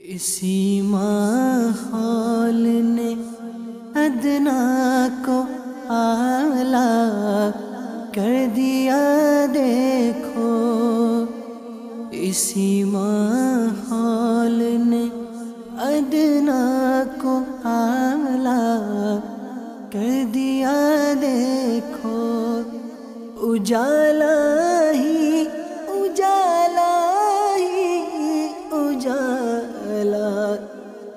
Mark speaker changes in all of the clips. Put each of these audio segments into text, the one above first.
Speaker 1: اسی ماحول نے ادنا کو اعلیٰ کر دیا دیکھو، اسی ماحول نے ادنا کو اعلیٰ کر دیا دیکھو، اجالا ہی اجالا ہی اجالا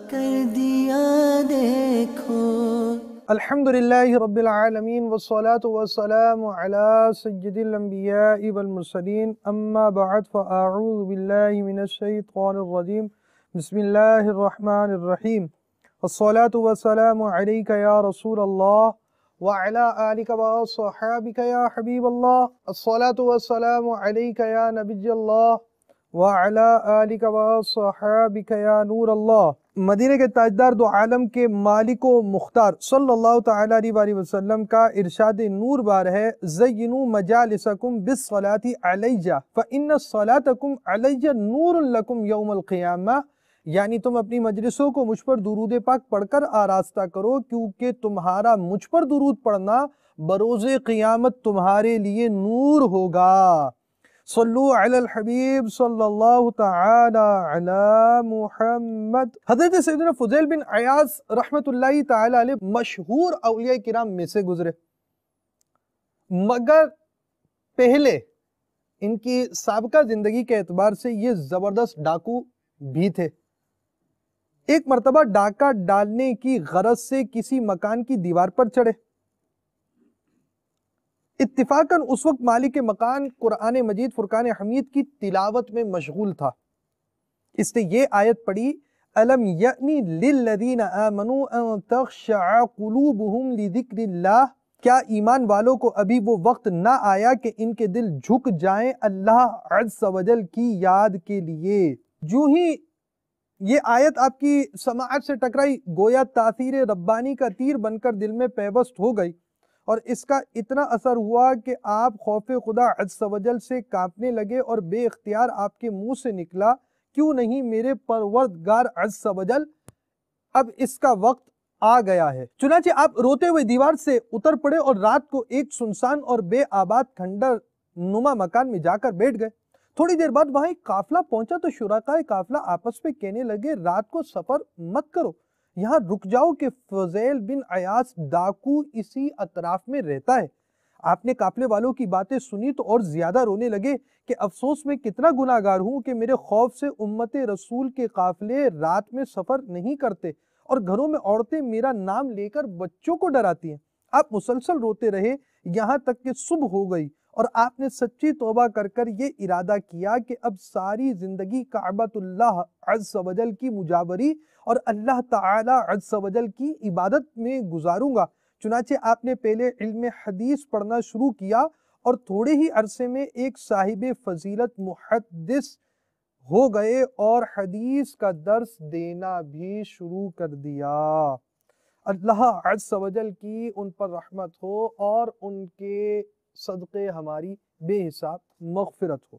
Speaker 1: کر دیا دیکھو۔
Speaker 2: الحمدللہ رب العالمین والصلاة والسلام علی سید الانبیاء والمرسلین، اما بعد فاعوذ باللہ من الشیطان الرجیم، بسم اللہ الرحمن الرحیم، والصلاة والسلام علیک یا رسول اللہ وعلی آلک وصحابک یا حبیب اللہ، الصلاة والسلام علیک یا نبی اللہ وعلی آلک وصحابک یا نور اللہ۔ مدینہ کے تاجدار دو عالم کے مالک و مختار صلی اللہ تعالیٰ علیہ وسلم کا ارشاد نور بار ہے، زینوا مجالسکم بالصلاة علیہ فإن صلاتکم علیہ نور لکم یوم القیامہ، یعنی تم اپنی مجلسوں کو مجھ پر درود پاک پڑھ کر آراستہ کرو، کیونکہ تمہارا مجھ پر درود پڑھنا بروز قیامت تمہارے لیے نور ہوگا۔ صلو علی الحبیب صلی اللہ تعالی علی محمد۔ حضرت سیدنا فضیل بن عیاض رحمت اللہ تعالی علیہ مشہور اولیاء کرام میں سے گزرے، مگر پہلے ان کی سابقہ زندگی کے اعتبار سے یہ زبردست ڈاکو بھی تھے۔ ایک مرتبہ ڈاکہ ڈالنے کی غرض سے کسی مکان کی دیوار پر چڑھے، اتفاقاً اس وقت مالک مکان قرآن مجید فرقان حمید کی تلاوت میں مشغول تھا۔ اس نے یہ آیت پڑھی، أَلَمْ يَأْنِ لِلَّذِينَ آمَنُوا أَن تَخْشَعَ قُلُوبُهُمْ لِذِكْرِ اللَّهِ، کیا ایمان والوں کو ابھی وہ وقت نہ آیا کہ ان کے دل جھک جائیں اللہ عز و جل کی یاد کے لیے؟ جو ہی یہ آیت آپ کی سماعت سے ٹکرائی، گویا تاثیر ربانی کا تیر بن کر دل میں پیوست ہو گئی، اور اس کا اتنا اثر ہوا کہ آپ خوف خدا عز و جل سے کانپنے لگے، اور بے اختیار آپ کے منہ سے نکلا، کیوں نہیں میرے پروردگار عز و جل، اب اس کا وقت آ گیا ہے۔ چنانچہ آپ روتے ہوئے دیوار سے اتر پڑے اور رات کو ایک سنسان اور بے آباد کھنڈر نما مکان میں جا کر بیٹھ گئے۔ تھوڑی دیر بعد وہاں ایک قافلہ پہنچا تو شرکائے قافلہ آپس میں کہنے لگے، رات کو سفر مت کرو، یہاں رک جاؤ کہ فضیل بن عیاض ڈاکو اسی اطراف میں رہتا ہے۔ آپ نے قافلے والوں کی باتیں سنی تو اور زیادہ رونے لگے کہ افسوس میں کتنا گناہگار ہوں کہ میرے خوف سے امت رسول کے قافلے رات میں سفر نہیں کرتے، اور گھروں میں عورتیں میرا نام لے کر بچوں کو ڈراتی ہیں۔ آپ مسلسل روتے رہے یہاں تک کہ صبح ہو گئی، اور آپ نے سچی توبہ کر کر یہ ارادہ کیا کہ اب ساری زندگی کعبۃ اللہ عز و جل کی مجاوری اور اللہ تعالی عز و جل کی عبادت میں گزاروں گا۔ چنانچہ آپ نے پہلے علم حدیث پڑھنا شروع کیا، اور تھوڑے ہی عرصے میں ایک صاحب فضیلت محدث ہو گئے اور حدیث کا درس دینا بھی شروع کر دیا۔ اللہ عز و جل کی ان پر رحمت ہو اور ان کے صدقے ہماری بے حساب مغفرت ہو،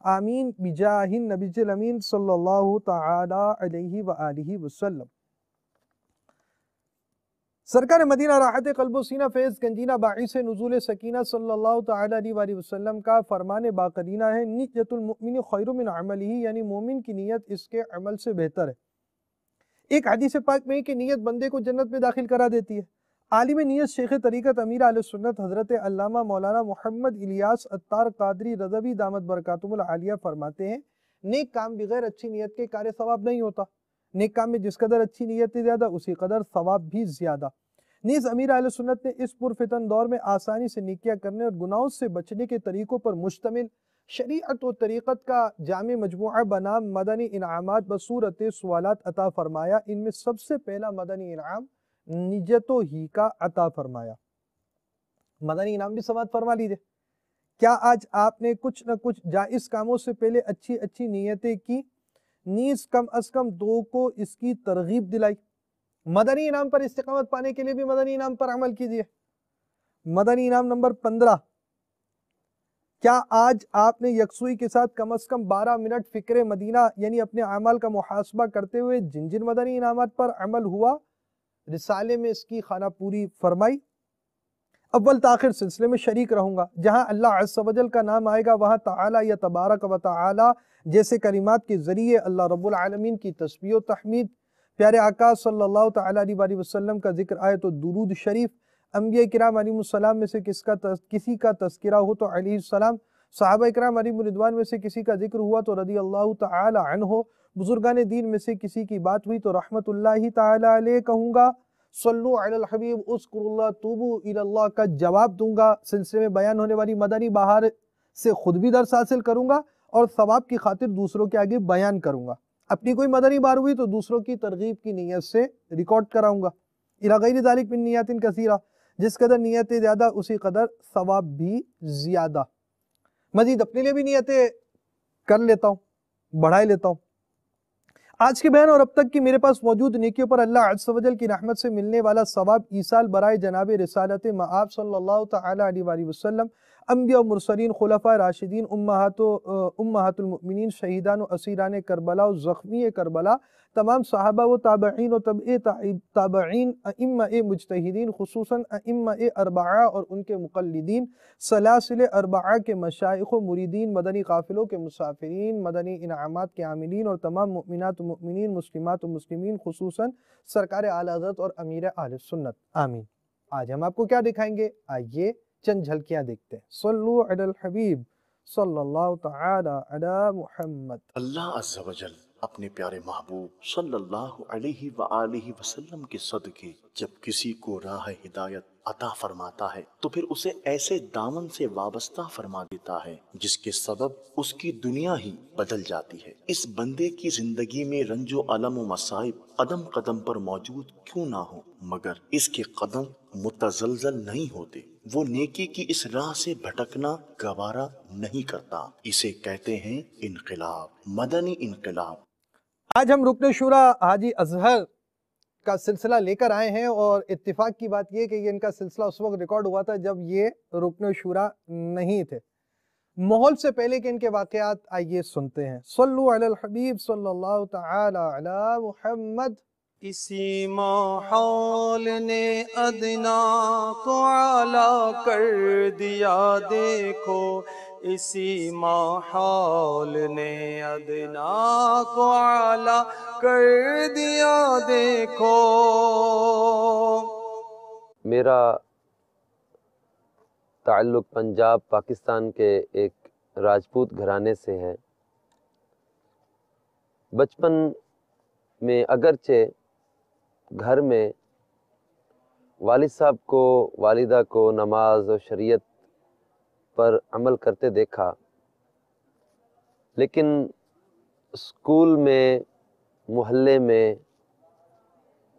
Speaker 2: آمین بجاہ النبی الامین صلی اللہ تعالی علیہ وآلہ وسلم۔ سرکار مدینہ راحت قلب و سینہ فیض گنجینہ باعث نزول سکینہ صلی اللہ تعالی علیہ وآلہ وسلم کا فرمان باقرینہ ہے، نیت المؤمن خیر من عملہ، یعنی مومن کی نیت اس کے عمل سے بہتر ہے۔ ایک حدیث پاک میں کہ نیت بندے کو جنت میں داخل کرا دیتی ہے۔ عالم نیت شیخ طریقت امیر اہل سنت حضرت علامہ مولانا محمد الیاس عطار قادری رضوی دامت برکاتہم العالیہ فرماتے ہیں، نیک کام بغیر اچھی نیت کے کار ثواب نہیں ہوتا۔ نیک کام میں جس قدر اچھی نیت زیادہ اسی قدر ثواب بھی زیادہ۔ نیز امیر اہل سنت نے اس پرفتن دور میں آسانی سے نیکیاں کرنے اور گناہوں سے بچنے کے طریقوں پر مشتمل شریعت و طریقت کا جامع مجموعہ بنام مدنی انعامات بصورت سوالات عطا فرمایا۔ ان میں سب سے پہلا مدنی انعام نیتوں ہی کا عطا فرمایا۔ مدنی انعام بھی سماعت فرما لیجئے۔ کیا آج آپ نے کچھ نہ کچھ جائز کاموں سے پہلے اچھی اچھی نیتیں کی، نیز کم از کم دو کو اس کی ترغیب دلائی؟ مدنی انعام پر استقامت پانے کے لیے بھی مدنی انعام پر عمل کیجئے۔ مدنی انعام نمبر 15، کیا آج آپ نے یکسوئی کے ساتھ کم از کم 12 منٹ فکر مدینہ یعنی اپنے اعمال کا محاسبہ کرتے ہوئے جن جن مدنی انعامات پر عمل ہوا رسالے میں اس کی خانہ پوری فرمائی؟ اول تاخر سلسلے میں شریک رہوں گا، جہاں اللہ عز و جل کا نام آئے گا وہاں تعالی یا تبارک و تعالی جیسے کلمات کے ذریعے اللہ رب العالمین کی تسبیح و تحمید، پیارے آقا صلی اللہ تعالی علیہ وسلم کا ذکر آئے تو درود شریف، انبیاء کرام علیہ السلام میں سے کسی کا تذکرہ ہو تو علیہ السلام، صحابہ کرام علیہ الرضوان میں سے کسی کا ذکر ہوا تو رضی اللہ تعالی عنہ، بزرگان دین میں سے کسی کی بات ہوئی تو رحمت اللہ تعالی علیہ کہوں گا، صلو علی الحبیب اذکر اللہ توبو الی اللہ کا جواب دوں گا، سلسلے میں بیان ہونے والی مدنی بہار سے خود بھی درس حاصل کروں گا اور ثواب کی خاطر دوسروں کے آگے بیان کروں گا، اپنی کوئی مدنی بہار ہوئی تو دوسروں کی ترغیب کی نیت سے ریکارڈ کراؤں گا، الی غیر ذالک من نیات کثیرہ، جس قدر نیتیں زیادہ اسی قدر ثواب بھی زیادہ، مزید اپنے لیے بھی نیتیں کر لیتا ہوں، بڑھائے لیتا ہوں۔ آج کے بیان اور اب تک کی میرے پاس موجود نیکیوں پر اللہ عز و جل کی رحمت سے ملنے والا ثواب ایصال برائے جناب رسالت مآب صلی اللہ تعالی علیہ وآلہ وسلم، انبیاء و مرسلین، خلفاء راشدین، امہات المؤمنین، شہیدان و اسیران کربلا و زخمی کربلا، تمام صحابہ و تابعین و تبع تابعین، ائمہ مجتہدین، خصوصاً ائمہ اربعہ اور ان کے مقلدین، سلاسل اربعہ کے مشائخ و مریدین، مدنی قافلوں کے مسافرین، مدنی انعامات کے عاملین اور تمام مؤمنات و مؤمنین، مسلمات و مسلمین، خصوصاً سرکار اعلی حضرت اور امیر اہل سنت، آمین۔ آج ہم آپ کو کیا دکھائیں گے؟ آئیے چند جھلکیاں دیکھتے ہیں۔ صلو علی الحبیب صلی اللہ تعالی علی محمد۔
Speaker 3: اللہ عز و جل اپنے پیارے محبوب صلی اللہ علیہ وآلہ وسلم کے صدقے جب کسی کو راہ ہدایت عطا فرماتا ہے تو پھر اسے ایسے دامن سے وابستہ فرما دیتا ہے جس کے سبب اس کی دنیا ہی بدل جاتی ہے۔ اس بندے کی زندگی میں رنج و الم و مصائب قدم قدم پر موجود کیوں نہ ہو، مگر اس کے قدم متزلزل نہیں ہوتے، وہ نیکی کی اس راہ سے بھٹکنا گوارا نہیں کرتا۔ اسے کہتے ہیں انقلاب، مدنی انقلاب۔
Speaker 2: آج ہم رکن شورا حاجی اظہر کا سلسلہ لے کر آئے ہیں، اور اتفاق کی بات یہ کہ یہ ان کا سلسلہ اس وقت ریکارڈ ہوا تھا جب یہ رکن شورا نہیں تھے، ماحول سے پہلے کہ ان کے واقعات آئیے سنتے ہیں۔ صلو علی الحبیب صلی اللہ تعالی علی محمد۔
Speaker 4: اسی ماحول نے ادنا کو اعلیٰ کر دیا دیکھو، اسی ماحول نے ادنا کو اعلیٰ کر دیا دیکھو۔
Speaker 5: میرا تعلق پنجاب پاکستان کے ایک راجپوت گھرانے سے ہے۔ بچپن میں اگرچہ گھر میں والد صاحب کو، والدہ کو نماز و شریعت پر عمل کرتے دیکھا، لیکن اسکول میں، محلے میں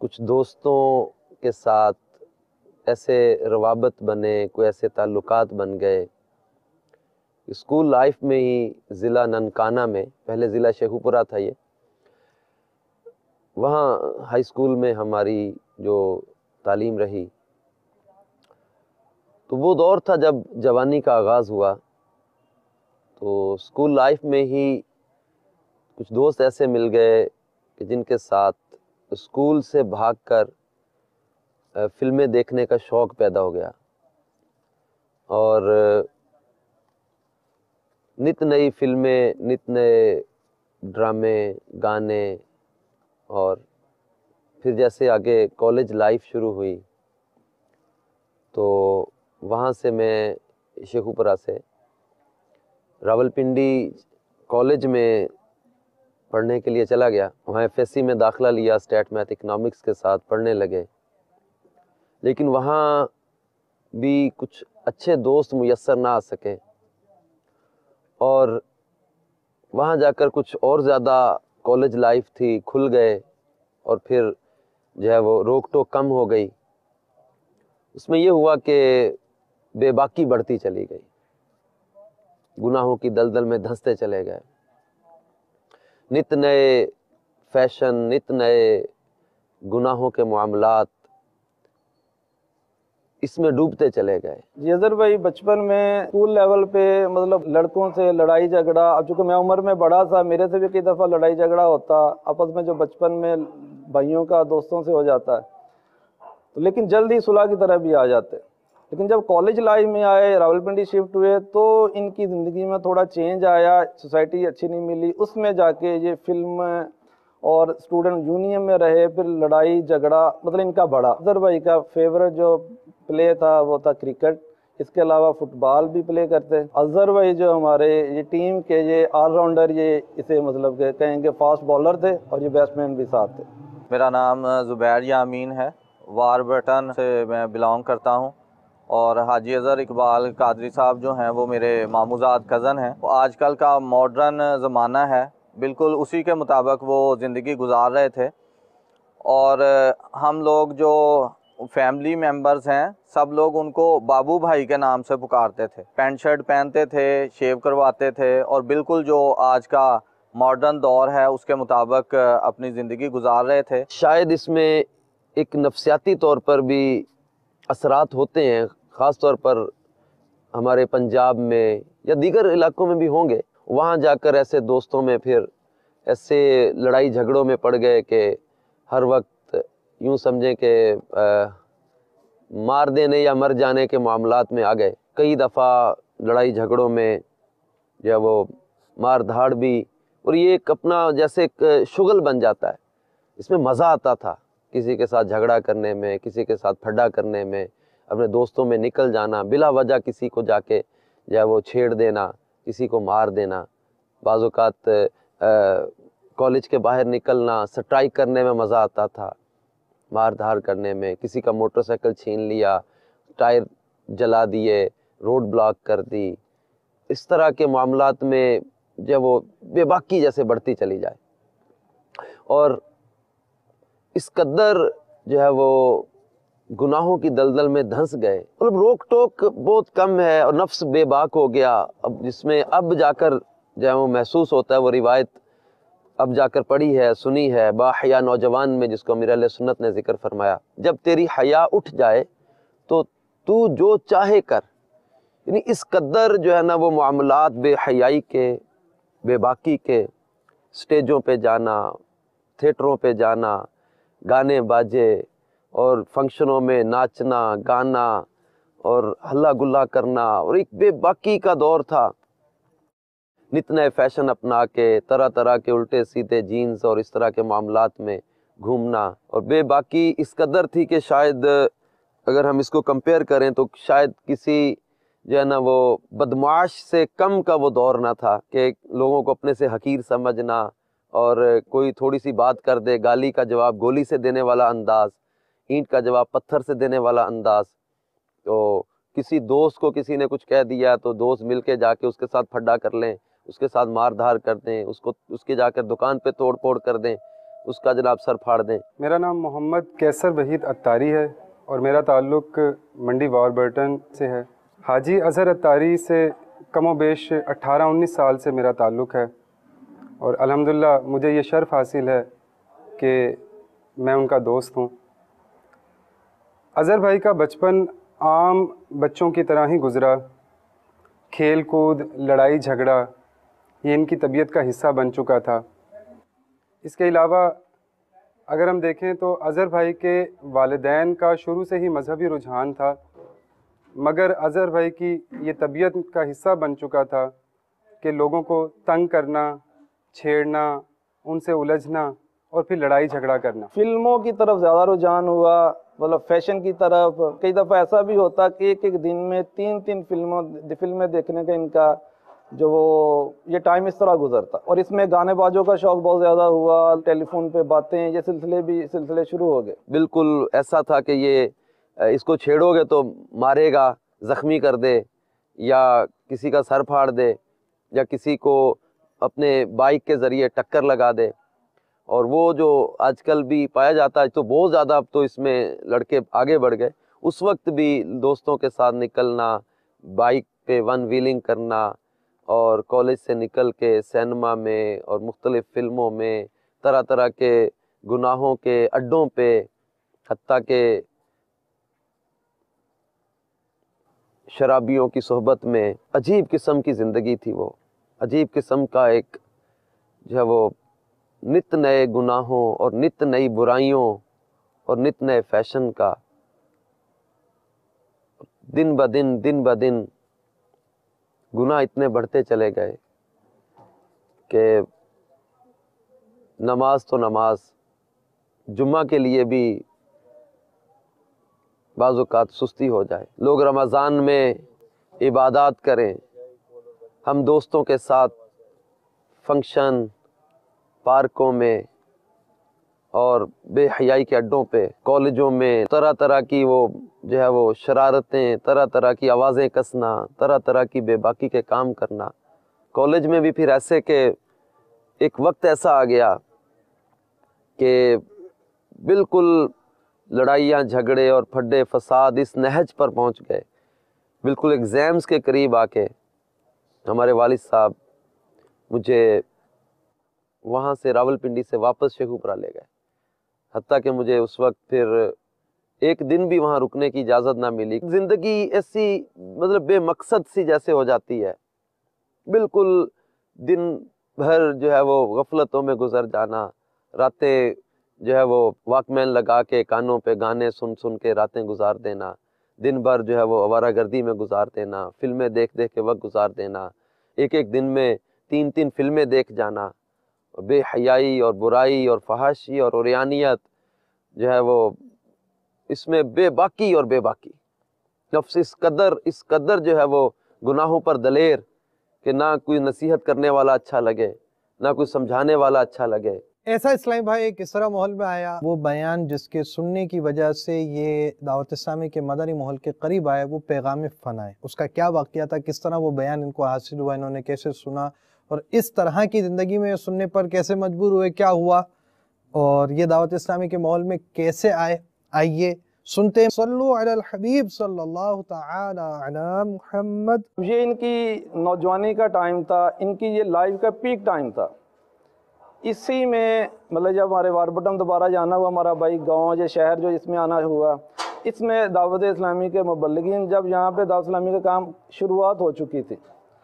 Speaker 5: کچھ دوستوں کے ساتھ ایسے روابط بنے، کوئی ایسے تعلقات بن گئے۔ اسکول لائف میں ہی ضلع ننکانہ میں، پہلے ضلع شیخو پورہ تھا یہ، وہاں ہائی اسکول میں ہماری جو تعلیم رہی، تو وہ دور تھا جب جوانی کا آغاز ہوا۔ تو اسکول لائف میں ہی کچھ دوست ایسے مل گئے کہ جن کے ساتھ اسکول سے بھاگ کر فلمیں دیکھنے کا شوق پیدا ہو گیا، اور نت نئی فلمیں، نت نئے ڈرامے، گانے، اور پھر جیسے آگے کالج لائف شروع ہوئی تو وہاں سے میں شیخو پورہ سے راولپنڈی کالج میں پڑھنے کے لیے چلا گیا۔ وہاں ایف ایس سی میں داخلہ لیا، اسٹیٹ میتھ اکنامکس کے ساتھ پڑھنے لگے، لیکن وہاں بھی کچھ اچھے دوست میسر نہ آ سکے، اور وہاں جا کر کچھ اور زیادہ کالج لائف تھی، کھل گئے، اور پھر جو ہے وہ روک ٹوک کم ہو گئی۔ اس میں یہ ہوا کہ بے باکی بڑھتی چلی گئی، گناہوں کی دلدل میں دھنستے چلے گئے، نت نئے فیشن، نت نئے گناہوں کے معاملات، اس میں ڈوبتے چلے گئے؟
Speaker 6: جی اظہر بھائی، بچپن میں اسکول لیول پہ مطلب لڑکوں سے لڑائی جھگڑا، اب چونکہ میں عمر میں بڑا تھا، میرے سے بھی کئی دفعہ لڑائی جھگڑا ہوتا آپس میں، جو بچپن میں بھائیوں کا دوستوں سے ہو جاتا ہے، لیکن جلد ہی صلح کی طرح بھی آ جاتے۔ لیکن جب کالج لائف میں آئے، راولپنڈی شفٹ ہوئے، تو ان کی زندگی میں تھوڑا چینج آیا، سوسائٹی اچھی نہیں ملی، اس میں جا کے یہ فلم اور اسٹوڈنٹ یونین میں رہے، پھر لڑائی جھگڑا مطلب ان کا بڑا۔ اظہر بھائی کا فیورٹ جو پلے تھا وہ تھا کرکٹ، اس کے علاوہ فٹ بال بھی پلے کرتے۔ اظہر بھائی جو ہمارے یہ ٹیم کے یہ آل راؤنڈر، یہ اسے مطلب کہ کہیں گے فاسٹ بالر تھے، اور یہ بیٹسمین بھی ساتھ تھے۔
Speaker 7: میرا نام زبیر یامین ہے، واربرٹن سے میں بلانگ کرتا ہوں، اور حاجی اظہر اقبال قادری صاحب جو ہیں وہ میرے ماموزاد کزن ہیں۔ آج کل کا ماڈرن زمانہ ہے، بالکل اسی کے مطابق وہ زندگی گزار رہے تھے، اور ہم لوگ جو فیملی ممبرز ہیں سب لوگ ان کو بابو بھائی کے نام سے پکارتے تھے۔ پینٹ شرٹ پہنتے تھے، شیو کرواتے تھے، اور بالکل جو آج کا ماڈرن دور ہے اس کے مطابق اپنی زندگی گزار رہے تھے۔
Speaker 5: شاید اس میں ایک نفسیاتی طور پر بھی اثرات ہوتے ہیں، خاص طور پر ہمارے پنجاب میں یا دیگر علاقوں میں بھی ہوں گے، وہاں جا کر ایسے دوستوں میں پھر ایسے لڑائی جھگڑوں میں پڑ گئے کہ ہر وقت یوں سمجھیں کہ مار دینے یا مر جانے کے معاملات میں آ گئے۔ کئی دفعہ لڑائی جھگڑوں میں یا وہ مار دھاڑ بھی، اور یہ ایک اپنا جیسے ایک شغل بن جاتا ہے، اس میں مزہ آتا تھا کسی کے ساتھ جھگڑا کرنے میں، کسی کے ساتھ پھڈا کرنے میں، اپنے دوستوں میں نکل جانا، بلا وجہ کسی کو جا کے جو ہے وہ چھیڑ دینا، کسی کو مار دینا، بعض اوقات کالج کے باہر نکلنا، سٹرائک کرنے میں مزہ آتا تھا، مار دھار کرنے میں، کسی کا موٹر سائیکل چھین لیا، ٹائر جلا دیے، روڈ بلاک کر دی، اس طرح کے معاملات میں جب وہ بے باکی جیسے بڑھتی چلی جائے، اور اس قدر جو ہے وہ گناہوں کی دلدل میں دھنس گئے، مطلب روک ٹوک بہت کم ہے، اور نفس بے باک ہو گیا، اب جس میں اب جا کر جو ہے وہ محسوس ہوتا ہے، وہ روایت اب جا کر پڑھی ہے، سنی ہے، با حیا نوجوان میں، جس کو امیر اہل سنت نے ذکر فرمایا، جب تیری حیا اٹھ جائے تو تو جو چاہے کر، یعنی اس قدر جو ہے نا وہ معاملات بے حیائی کے، بے باکی کے، سٹیجوں پہ جانا، تھیٹروں پہ جانا، گانے باجے اور فنکشنوں میں ناچنا گانا اور ہلا گلا کرنا، اور ایک بے باکی کا دور تھا، نت نئے فیشن اپنا کے طرح طرح کے الٹے سیدھے جینز اور اس طرح کے معاملات میں گھومنا، اور بے باکی اس قدر تھی کہ شاید اگر ہم اس کو کمپیئر کریں تو شاید کسی جو ہے نا وہ بدمعاش سے کم کا وہ دور نہ تھا، کہ لوگوں کو اپنے سے حقیر سمجھنا، اور کوئی تھوڑی سی بات کر دے گالی کا جواب گولی سے دینے والا انداز، اینٹ کا جواب پتھر سے دینے والا انداز، تو کسی دوست کو کسی نے کچھ کہہ دیا تو دوست مل کے جا کے اس کے ساتھ پھڈا کر لیں، اس کے ساتھ مار دھار کر دیں، اس کے جا کر دکان پہ توڑ پھوڑ کر دیں، اس کا جناب سر پھاڑ دیں۔
Speaker 8: میرا نام محمد کیسر وحید اتاری ہے، اور میرا تعلق منڈی واربرٹن سے ہے۔ حاجی اظہر اتاری سے کم و بیش 18-19 سال سے میرا تعلق ہے، اور الحمدللہ مجھے یہ شرف حاصل ہے کہ میں ان کا دوست ہوں۔ اظہر بھائی کا بچپن عام بچوں کی طرح ہی گزرا، کھیل کود، لڑائی جھگڑا یہ ان کی طبیعت کا حصہ بن چکا تھا۔ اس کے علاوہ اگر ہم دیکھیں تو اظہر بھائی کے والدین کا شروع سے ہی مذہبی رجحان تھا، مگر اظہر بھائی کی یہ طبیعت کا حصہ بن چکا تھا کہ لوگوں کو تنگ کرنا، چھیڑنا، ان سے الجھنا، اور پھر لڑائی جھگڑا کرنا۔
Speaker 6: فلموں کی طرف زیادہ رجحان ہوا، مطلب فیشن کی طرف۔ کئی دفعہ ایسا بھی ہوتا کہ ایک دن میں 3 فلمیں دیکھنے کا ان کا جو وہ یہ ٹائم اس طرح گزرتا، اور اس میں گانے بازوں کا شوق بہت زیادہ ہوا، ٹیلی فون پہ باتیں، یہ سلسلے شروع ہو گئے۔
Speaker 5: بالکل ایسا تھا کہ یہ اس کو چھیڑو گے تو مارے گا، زخمی کر دے، یا کسی کا سر پھاڑ دے، یا کسی کو اپنے بائک کے ذریعے ٹکر لگا دے، اور وہ جو آج کل بھی پایا جاتا ہے، تو بہت زیادہ اب تو اس میں لڑکے آگے بڑھ گئے، اس وقت بھی دوستوں کے ساتھ نکلنا، بائک پہ ون ویلنگ کرنا، اور کالج سے نکل کے سینما میں اور مختلف فلموں میں طرح طرح کے گناہوں کے اڈوں پہ، حتیٰ کہ شرابیوں کی صحبت میں عجیب قسم کی زندگی تھی، وہ عجیب قسم کا ایک جو ہے وہ نت نئے گناہوں اور نت نئی برائیوں اور نت نئے فیشن کا دن بدن گناہ اتنے بڑھتے چلے گئے کہ نماز تو نماز، جمعہ کے لیے بھی بعض اوقات سستی ہو جائے۔ لوگ رمضان میں عبادات کریں، ہم دوستوں کے ساتھ فنکشن، پارکوں میں اور بے حیائی کے اڈوں پہ، کالجوں میں طرح طرح کی وہ جو ہے وہ شرارتیں، طرح طرح کی آوازیں کسنا، طرح طرح کی بے باکی کے کام کرنا۔ کالج میں بھی پھر ایسے کہ ایک وقت ایسا آ گیا کہ بالکل لڑائیاں جھگڑے اور پھڈے فساد اس نہج پر پہنچ گئے، بالکل ایگزامز کے قریب آ کے ہمارے والد صاحب مجھے وہاں سے راولپنڈی سے واپس شیخوپورہ لے گئے، حتیٰ کہ مجھے اس وقت پھر ایک دن بھی وہاں رکنے کی اجازت نہ ملی۔ زندگی ایسی مطلب بے مقصد سی جیسے ہو جاتی ہے، بالکل دن بھر جو ہے وہ غفلتوں میں گزر جانا، راتیں جو ہے وہ واک مین لگا کے کانوں پہ گانے سن سن کے راتیں گزار دینا، دن بھر جو ہے وہ آوارہ گردی میں گزار دینا، فلمیں دیکھ دیکھ کے وقت گزار دینا، ایک دن میں 3 فلمیں دیکھ جانا، بے حیائی اور برائی اور فحاشی اور عریانیت جو ہے وہ اس میں بے باکی اور بے باکی، نفس اس قدر جو ہے وہ گناہوں پر دلیر کہ نہ کوئی نصیحت کرنے والا اچھا لگے، نہ کوئی سمجھانے والا اچھا لگے۔
Speaker 2: ایسا اسلامی بھائی کس طرح ماحول میں آیا، وہ بیان جس کے سننے کی وجہ سے یہ دعوت اسلامی کے مدنی ماحول کے قریب آئے، وہ پیغام فنا ہے، اس کا کیا واقعہ تھا، کس طرح وہ بیان ان کو حاصل ہوا، انہوں نے کیسے سنا اور اس طرح کی زندگی میں سننے پر کیسے مجبور ہوئے، کیا ہوا اور یہ دعوت اسلامی کے ماحول میں کیسے آئے، آئیے سنتے ہیں۔ صلو علی الحبیب صلی اللہ تعالی علی محمد۔
Speaker 6: یہ ان کی نوجوانی کا ٹائم تھا، ان کی یہ لائف کا پیک ٹائم تھا۔ اسی میں مطلب جب ہمارے واربٹن دوبارہ جانا ہوا، ہمارا بھائی گاؤں یا شہر جو اس میں آنا ہوا، اس میں دعوت اسلامی کے مبلغین جب یہاں پہ دعوت اسلامی کا کام شروعات ہو چکی تھی،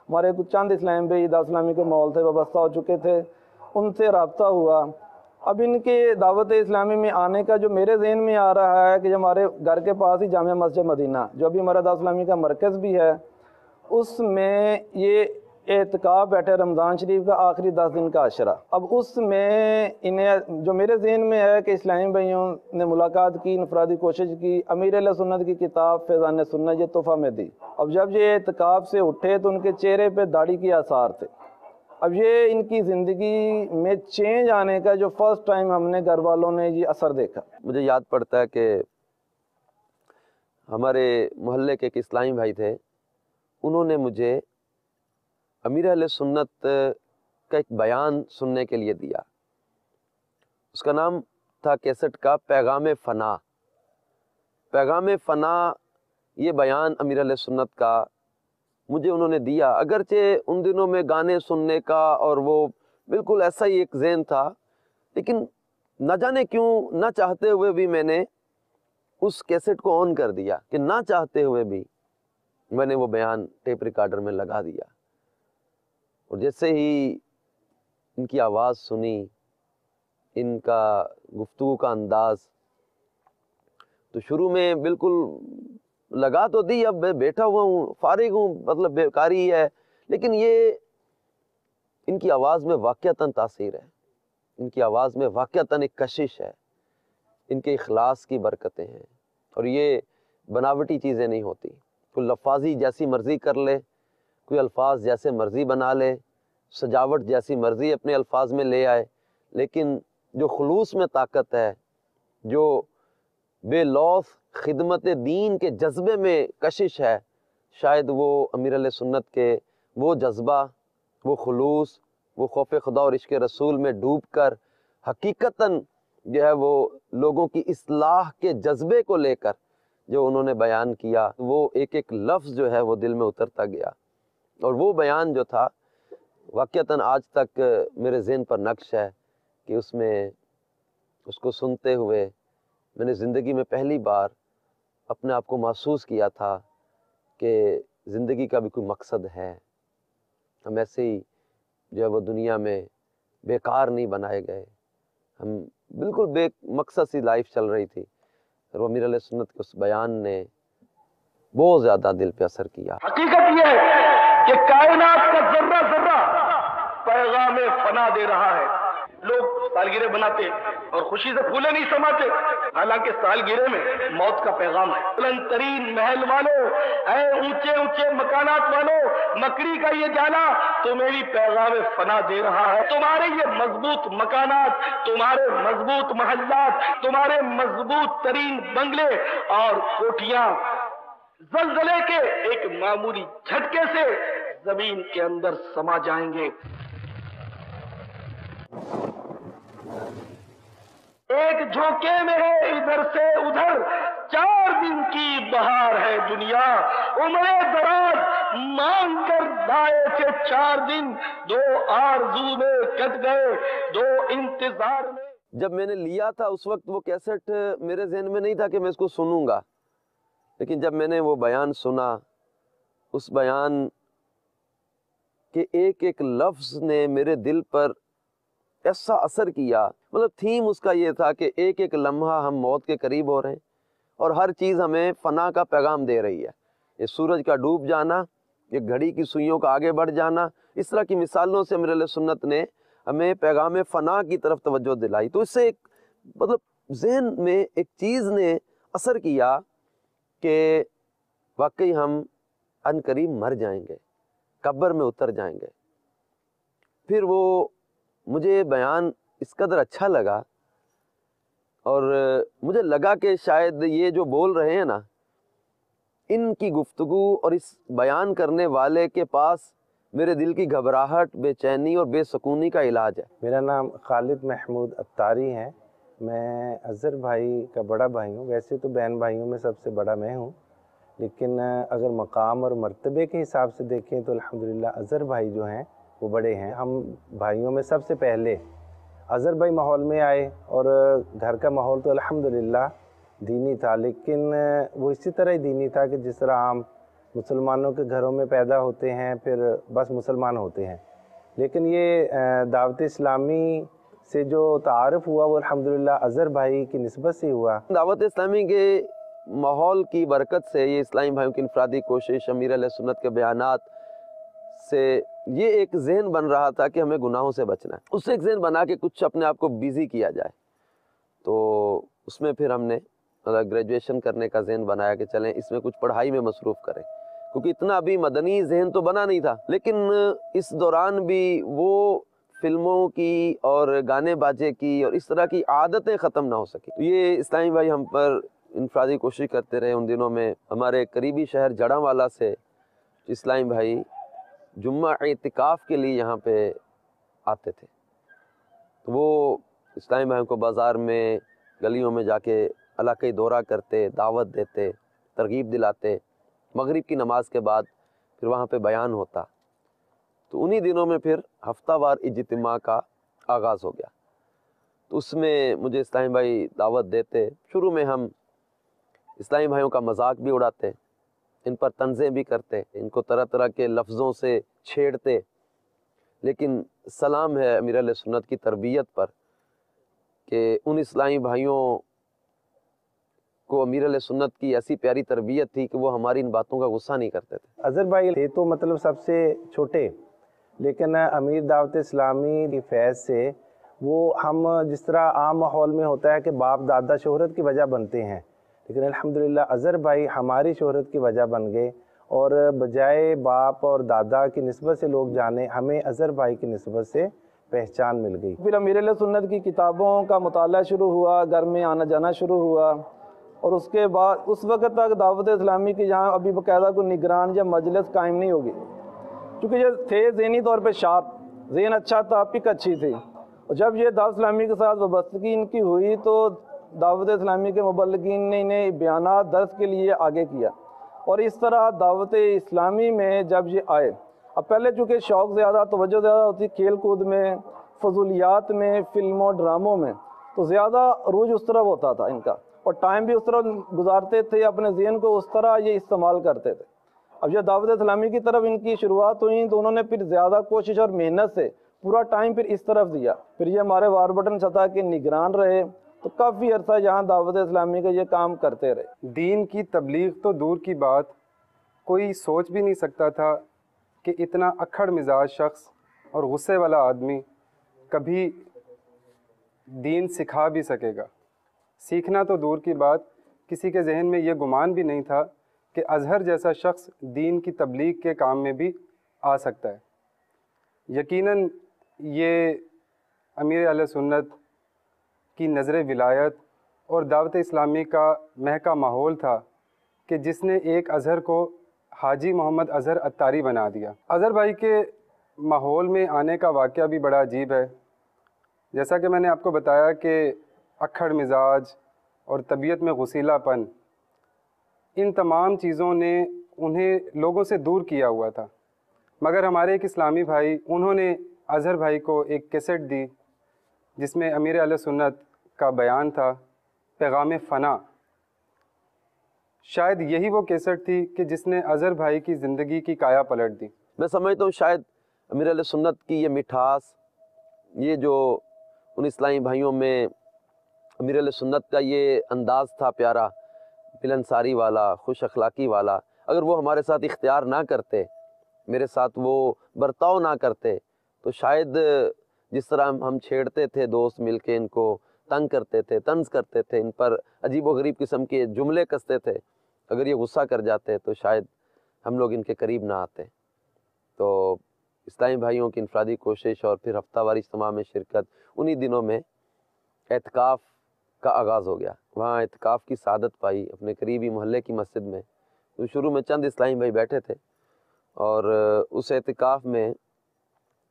Speaker 6: ہمارے کچھ چند اسلام بھائی دعوت اسلامی کے ماحول سے وابستہ ہو چکے تھے، ان سے رابطہ ہوا۔ اب ان کے دعوت اسلامی میں آنے کا جو میرے ذہن میں آ رہا ہے کہ جو ہمارے گھر کے پاس ہی جامع مسجد مدینہ جو ابھی ہمارا دعوت اسلامی کا مرکز بھی ہے، اس میں یہ اعتکاف بیٹھے رمضان شریف کا آخری 10 دن کا عشرہ۔ اب اس میں انہیں جو میرے ذہن میں ہے کہ اسلامی بھائیوں نے ملاقات کی، انفرادی کوشش کی، امیر اہل سنت کی کتاب فیضان سنت یہ تحفہ میں دی۔ اب جب یہ اعتکاف سے اٹھے تو ان کے چہرے پہ داڑھی کے آثار تھے۔ اب یہ ان کی زندگی میں چینج آنے کا جو فرسٹ ٹائم ہم نے گھر والوں نے یہ اثر دیکھا۔
Speaker 5: مجھے یاد پڑتا ہے کہ ہمارے محلے کے ایک اسلامی بھائی تھے، انہوں نے مجھے امیر اہل سنت کا ایک بیان سننے کے لیے دیا، اس کا نام تھا کیسٹ کا پیغام فنا۔ پیغام فنا یہ بیان امیر اہل سنت کا مجھے انہوں نے دیا، اگرچہ ان دنوں میں گانے سننے کا اور وہ بالکل ایسا ہی ایک ذہن تھا، لیکن نہ جانے کیوں نہ چاہتے ہوئے بھی میں نے اس کیسٹ کو آن کر دیا کہ نہ چاہتے ہوئے بھی میں نے وہ بیان ٹیپ ریکارڈر میں لگا دیا، اور جیسے ہی ان کی آواز سنی، ان کا گفتگو کا انداز، تو شروع میں بالکل لگا تو دی، اب میں بیٹھا ہوا ہوں، فارغ ہوں، مطلب بیکاری ہے، لیکن یہ ان کی آواز میں واقعتاً تاثیر ہے، ان کی آواز میں واقعتاً ایک کشش ہے، ان کے اخلاص کی برکتیں ہیں، اور یہ بناوٹی چیزیں نہیں ہوتی۔ کوئی لفاظی جیسی مرضی کر لے، کوئی الفاظ جیسے مرضی بنا لے، سجاوٹ جیسی مرضی اپنے الفاظ میں لے آئے، لیکن جو خلوص میں طاقت ہے، جو بے لوث خدمت دین کے جذبے میں کشش ہے، شاید وہ امیر علیہ سنت کے وہ جذبہ، وہ خلوص، وہ خوف خدا اور عشق رسول میں ڈوب کر حقیقتاً جو ہے وہ لوگوں کی اصلاح کے جذبے کو لے کر جو انہوں نے بیان کیا، وہ ایک ایک لفظ جو ہے وہ دل میں اترتا گیا، اور وہ بیان جو تھا واقعتاً آج تک میرے ذہن پر نقش ہے کہ اس میں اس کو سنتے ہوئے میں نے زندگی میں پہلی بار اپنے آپ کو محسوس کیا تھا کہ زندگی کا بھی کوئی مقصد ہے، ہم ایسے ہی جو ہے وہ دنیا میں بیکار نہیں بنائے گئے، ہم بالکل بے مقصد سی لائف چل رہی تھی، اور وہ امیر علیہ سنت کے اس بیان نے بہت زیادہ دل پہ اثر کیا۔
Speaker 9: حقیقت یہ ہے کہ کائنات کا ذرہ ذرہ پیغام فنا دے رہا ہے۔ لوگ سالگرہ بناتے اور خوشی سے پھولے نہیں سماتے، حالانکہ سالگرہ میں موت کا پیغام ہے۔ بلند ترین محل والوں، اے اونچے اونچے مکانات والوں، مکڑی کا یہ جالا تمہیں بھی پیغام فنا دے رہا ہے۔ تمہارے یہ مضبوط مکانات، تمہارے مضبوط محلات، تمہارے مضبوط ترین بنگلے اور کوٹھیاں زلزلے کے ایک معمولی جھٹکے سے زمین کے اندر سما جائیں گے۔ ایک جھونکے میں ہے ادھر سے ادھر، 4 دن کی بہار ہے دنیا، عمرے دراز مانگ کر لائے تھے 4 دن، 2 آرزو میں کٹ گئے، 2 انتظار میں۔
Speaker 5: جب میں نے لیا تھا اس وقت وہ کیسٹ میرے ذہن میں نہیں تھا کہ میں اس کو سنوں گا، لیکن جب میں نے وہ بیان سنا، اس بیان کے ایک ایک لفظ نے میرے دل پر ایسا اثر کیا۔ مطلب تھیم اس کا یہ تھا کہ ایک ایک لمحہ ہم موت کے قریب ہو رہے ہیں، اور ہر چیز ہمیں فنا کا پیغام دے رہی ہے۔ یہ سورج کا ڈوب جانا، یہ گھڑی کی سوئیوں کا آگے بڑھ جانا، اس طرح کی مثالوں سے امیر علیہ سنت نے ہمیں پیغام فنا کی طرف توجہ دلائی۔ تو اس سے ایک مطلب ذہن میں ایک چیز نے اثر کیا کہ واقعی ہم ان قریب مر جائیں گے، قبر میں اتر جائیں گے۔ پھر وہ مجھے بیان اس قدر اچھا لگا، اور مجھے لگا کہ شاید یہ جو بول رہے ہیں نا، ان کی گفتگو اور اس بیان کرنے والے کے پاس میرے دل کی گھبراہٹ، بے چینی اور بے سکونی کا علاج ہے۔
Speaker 6: میرا نام خالد محمود اتاری ہے، میں اظہر بھائی کا بڑا بھائی ہوں۔ ویسے تو بہن بھائیوں میں سب سے بڑا میں ہوں، لیکن اگر مقام اور مرتبے کے حساب سے دیکھیں تو الحمدللہ اظہر بھائی جو ہیں وہ بڑے ہیں۔ ہم بھائیوں میں سب سے پہلے اظہر بھائی ماحول میں آئے، اور گھر کا ماحول تو الحمدللہ دینی تھا، لیکن وہ اسی طرح ہی دینی تھا کہ جس طرح عام مسلمانوں کے گھروں میں پیدا ہوتے ہیں پھر بس مسلمان ہوتے ہیں۔ لیکن یہ دعوت اسلامی سے جو تعارف ہوا وہ الحمدللہ اظہر بھائی کی نسبت سے ہوا۔
Speaker 5: دعوت اسلامی کے ماحول کی برکت سے، یہ اسلامی بھائیوں کی انفرادی کوشش، امیر علیہ سنت کے بیانات سے یہ ایک ذہن بن رہا تھا کہ ہمیں گناہوں سے بچنا ہے۔ اس سے ایک ذہن بنا کے کچھ اپنے آپ کو بیزی کیا جائے، تو اس میں پھر ہم نے گریجویشن کرنے کا ذہن بنایا کہ چلیں اس میں کچھ پڑھائی میں مصروف کریں، کیونکہ اتنا ابھی مدنی ذہن تو بنا نہیں تھا، لیکن اس دوران بھی وہ فلموں کی اور گانے باجے کی اور اس طرح کی عادتیں ختم نہ ہو سکی۔ تو یہ اسلامی بھائی ہم پر انفرادی کوشش کرتے رہے۔ ان دنوں میں ہمارے قریبی شہر جڑاں والا سے اسلامی بھائی جمعہ اعتکاف کے لیے یہاں پہ آتے تھے، تو وہ اسلامی بھائیوں کو بازار میں، گلیوں میں جا کے علاقائی دورہ کرتے، دعوت دیتے، ترغیب دلاتے۔ مغرب کی نماز کے بعد پھر وہاں پہ بیان ہوتا، تو انہی دنوں میں پھر ہفتہ وار اجتماع کا آغاز ہو گیا۔ تو اس میں مجھے اسلامی بھائی دعوت دیتے۔ شروع میں ہم اسلامی بھائیوں کا مذاق بھی اڑاتے، ان پر طنزیں بھی کرتے، ان کو طرح طرح کے لفظوں سے چھیڑتے، لیکن سلام ہے امیر علیہ سنت کی تربیت پر کہ ان اسلامی بھائیوں کو امیر علیہ سنت کی ایسی پیاری تربیت تھی کہ وہ ہماری ان باتوں کا غصہ نہیں کرتے تھے۔
Speaker 6: اظہر بھائی تھے تو مطلب سب سے چھوٹے، لیکن امیر دعوت اسلامی کی فیض سے وہ ہم جس طرح عام ماحول میں ہوتا ہے کہ باپ دادا شہرت کی وجہ بنتے ہیں، لیکن الحمدللہ اظہر بھائی ہماری شہرت کی وجہ بن گئے، اور بجائے باپ اور دادا کی نسبت سے لوگ جانے، ہمیں اظہر بھائی کی نسبت سے پہچان مل گئی۔
Speaker 10: پھر امیر علیہ سنت کی کتابوں کا مطالعہ شروع ہوا، گھر میں آنا جانا شروع ہوا، اور اس کے بعد اس وقت تک دعوت اسلامی کی جہاں ابھی باقاعدہ کوئی نگران یا مجلس قائم نہیں ہوگی، چونکہ یہ تھے ذہنی طور پہ شارپ، ذہن اچھا تھا، پک اچھی تھی، اور جب یہ دعوت اسلامی کے ساتھ وابستگی ان کی ہوئی تو دعوت اسلامی کے مبلغین نے انہیں بیانات درس کے لیے آگے کیا، اور اس طرح دعوت اسلامی میں جب یہ آئے، اب پہلے چونکہ شوق زیادہ، توجہ زیادہ ہوتی کھیل کود میں، فضولیات میں، فلموں ڈراموں میں، تو زیادہ عروج اس طرح ہوتا تھا ان کا، اور ٹائم بھی اس طرح گزارتے تھے، اپنے ذہن کو اس طرح یہ استعمال کرتے تھے۔ اب یہ دعوت اسلامی کی طرف ان کی شروعات ہوئی تو انہوں نے پھر زیادہ کوشش اور محنت سے پورا ٹائم پھر اس طرف دیا، پھر یہ ہمارے واربٹن سطح کے نگران رہے، تو کافی عرصہ یہاں دعوت اسلامی کا یہ کام کرتے رہے۔
Speaker 8: دین کی تبلیغ تو دور کی بات، کوئی سوچ بھی نہیں سکتا تھا کہ اتنا اکھڑ مزاج شخص اور غصے والا آدمی کبھی دین سکھا بھی سکے گا۔ سیکھنا تو دور کی بات، کسی کے ذہن میں یہ گمان بھی نہیں تھا کہ اظہر جیسا شخص دین کی تبلیغ کے کام میں بھی آ سکتا ہے۔ یقیناً یہ امیر اہل سنت کی نظر ولایت اور دعوت اسلامی کا مہکا ماحول تھا کہ جس نے ایک اظہر کو حاجی محمد اظہر عطاری بنا دیا۔ اظہر بھائی کے ماحول میں آنے کا واقعہ بھی بڑا عجیب ہے۔ جیسا کہ میں نے آپ کو بتایا کہ اکھڑ مزاج اور طبیعت میں غسیلا پن، ان تمام چیزوں نے انہیں لوگوں سے دور کیا ہوا تھا، مگر ہمارے ایک اسلامی بھائی، انہوں نے اظہر بھائی کو ایک کیسٹ دی جس میں امیر اہل سنت کا بیان تھا، پیغام فنا۔ شاید یہی وہ کیسٹ تھی کہ جس نے اظہر بھائی کی زندگی کی کایا پلٹ دی۔
Speaker 5: میں سمجھتا ہوں شاید امیر اہل سنت کی یہ مٹھاس، یہ جو ان اسلامی بھائیوں میں امیر اہل سنت کا یہ انداز تھا پیارا، ملنساری والا، خوش اخلاقی والا، اگر وہ ہمارے ساتھ اختیار نہ کرتے، میرے ساتھ وہ برتاؤ نہ کرتے، تو شاید جس طرح ہم چھیڑتے تھے دوست مل کے، ان کو تنگ کرتے تھے، طنز کرتے تھے، ان پر عجیب و غریب قسم کے جملے کستے تھے، اگر یہ غصہ کر جاتے تو شاید ہم لوگ ان کے قریب نہ آتے۔ تو اسلامی بھائیوں کی انفرادی کوشش اور پھر ہفتہ واری اجتماع میں شرکت، انہی دنوں میں اعتکاف کا آغاز ہو گیا۔ وہاں اعتکاف کی سعادت پائی اپنے قریبی محلے کی مسجد میں۔ تو شروع میں چند اسلامی بھائی بیٹھے تھے، اور اس اعتکاف میں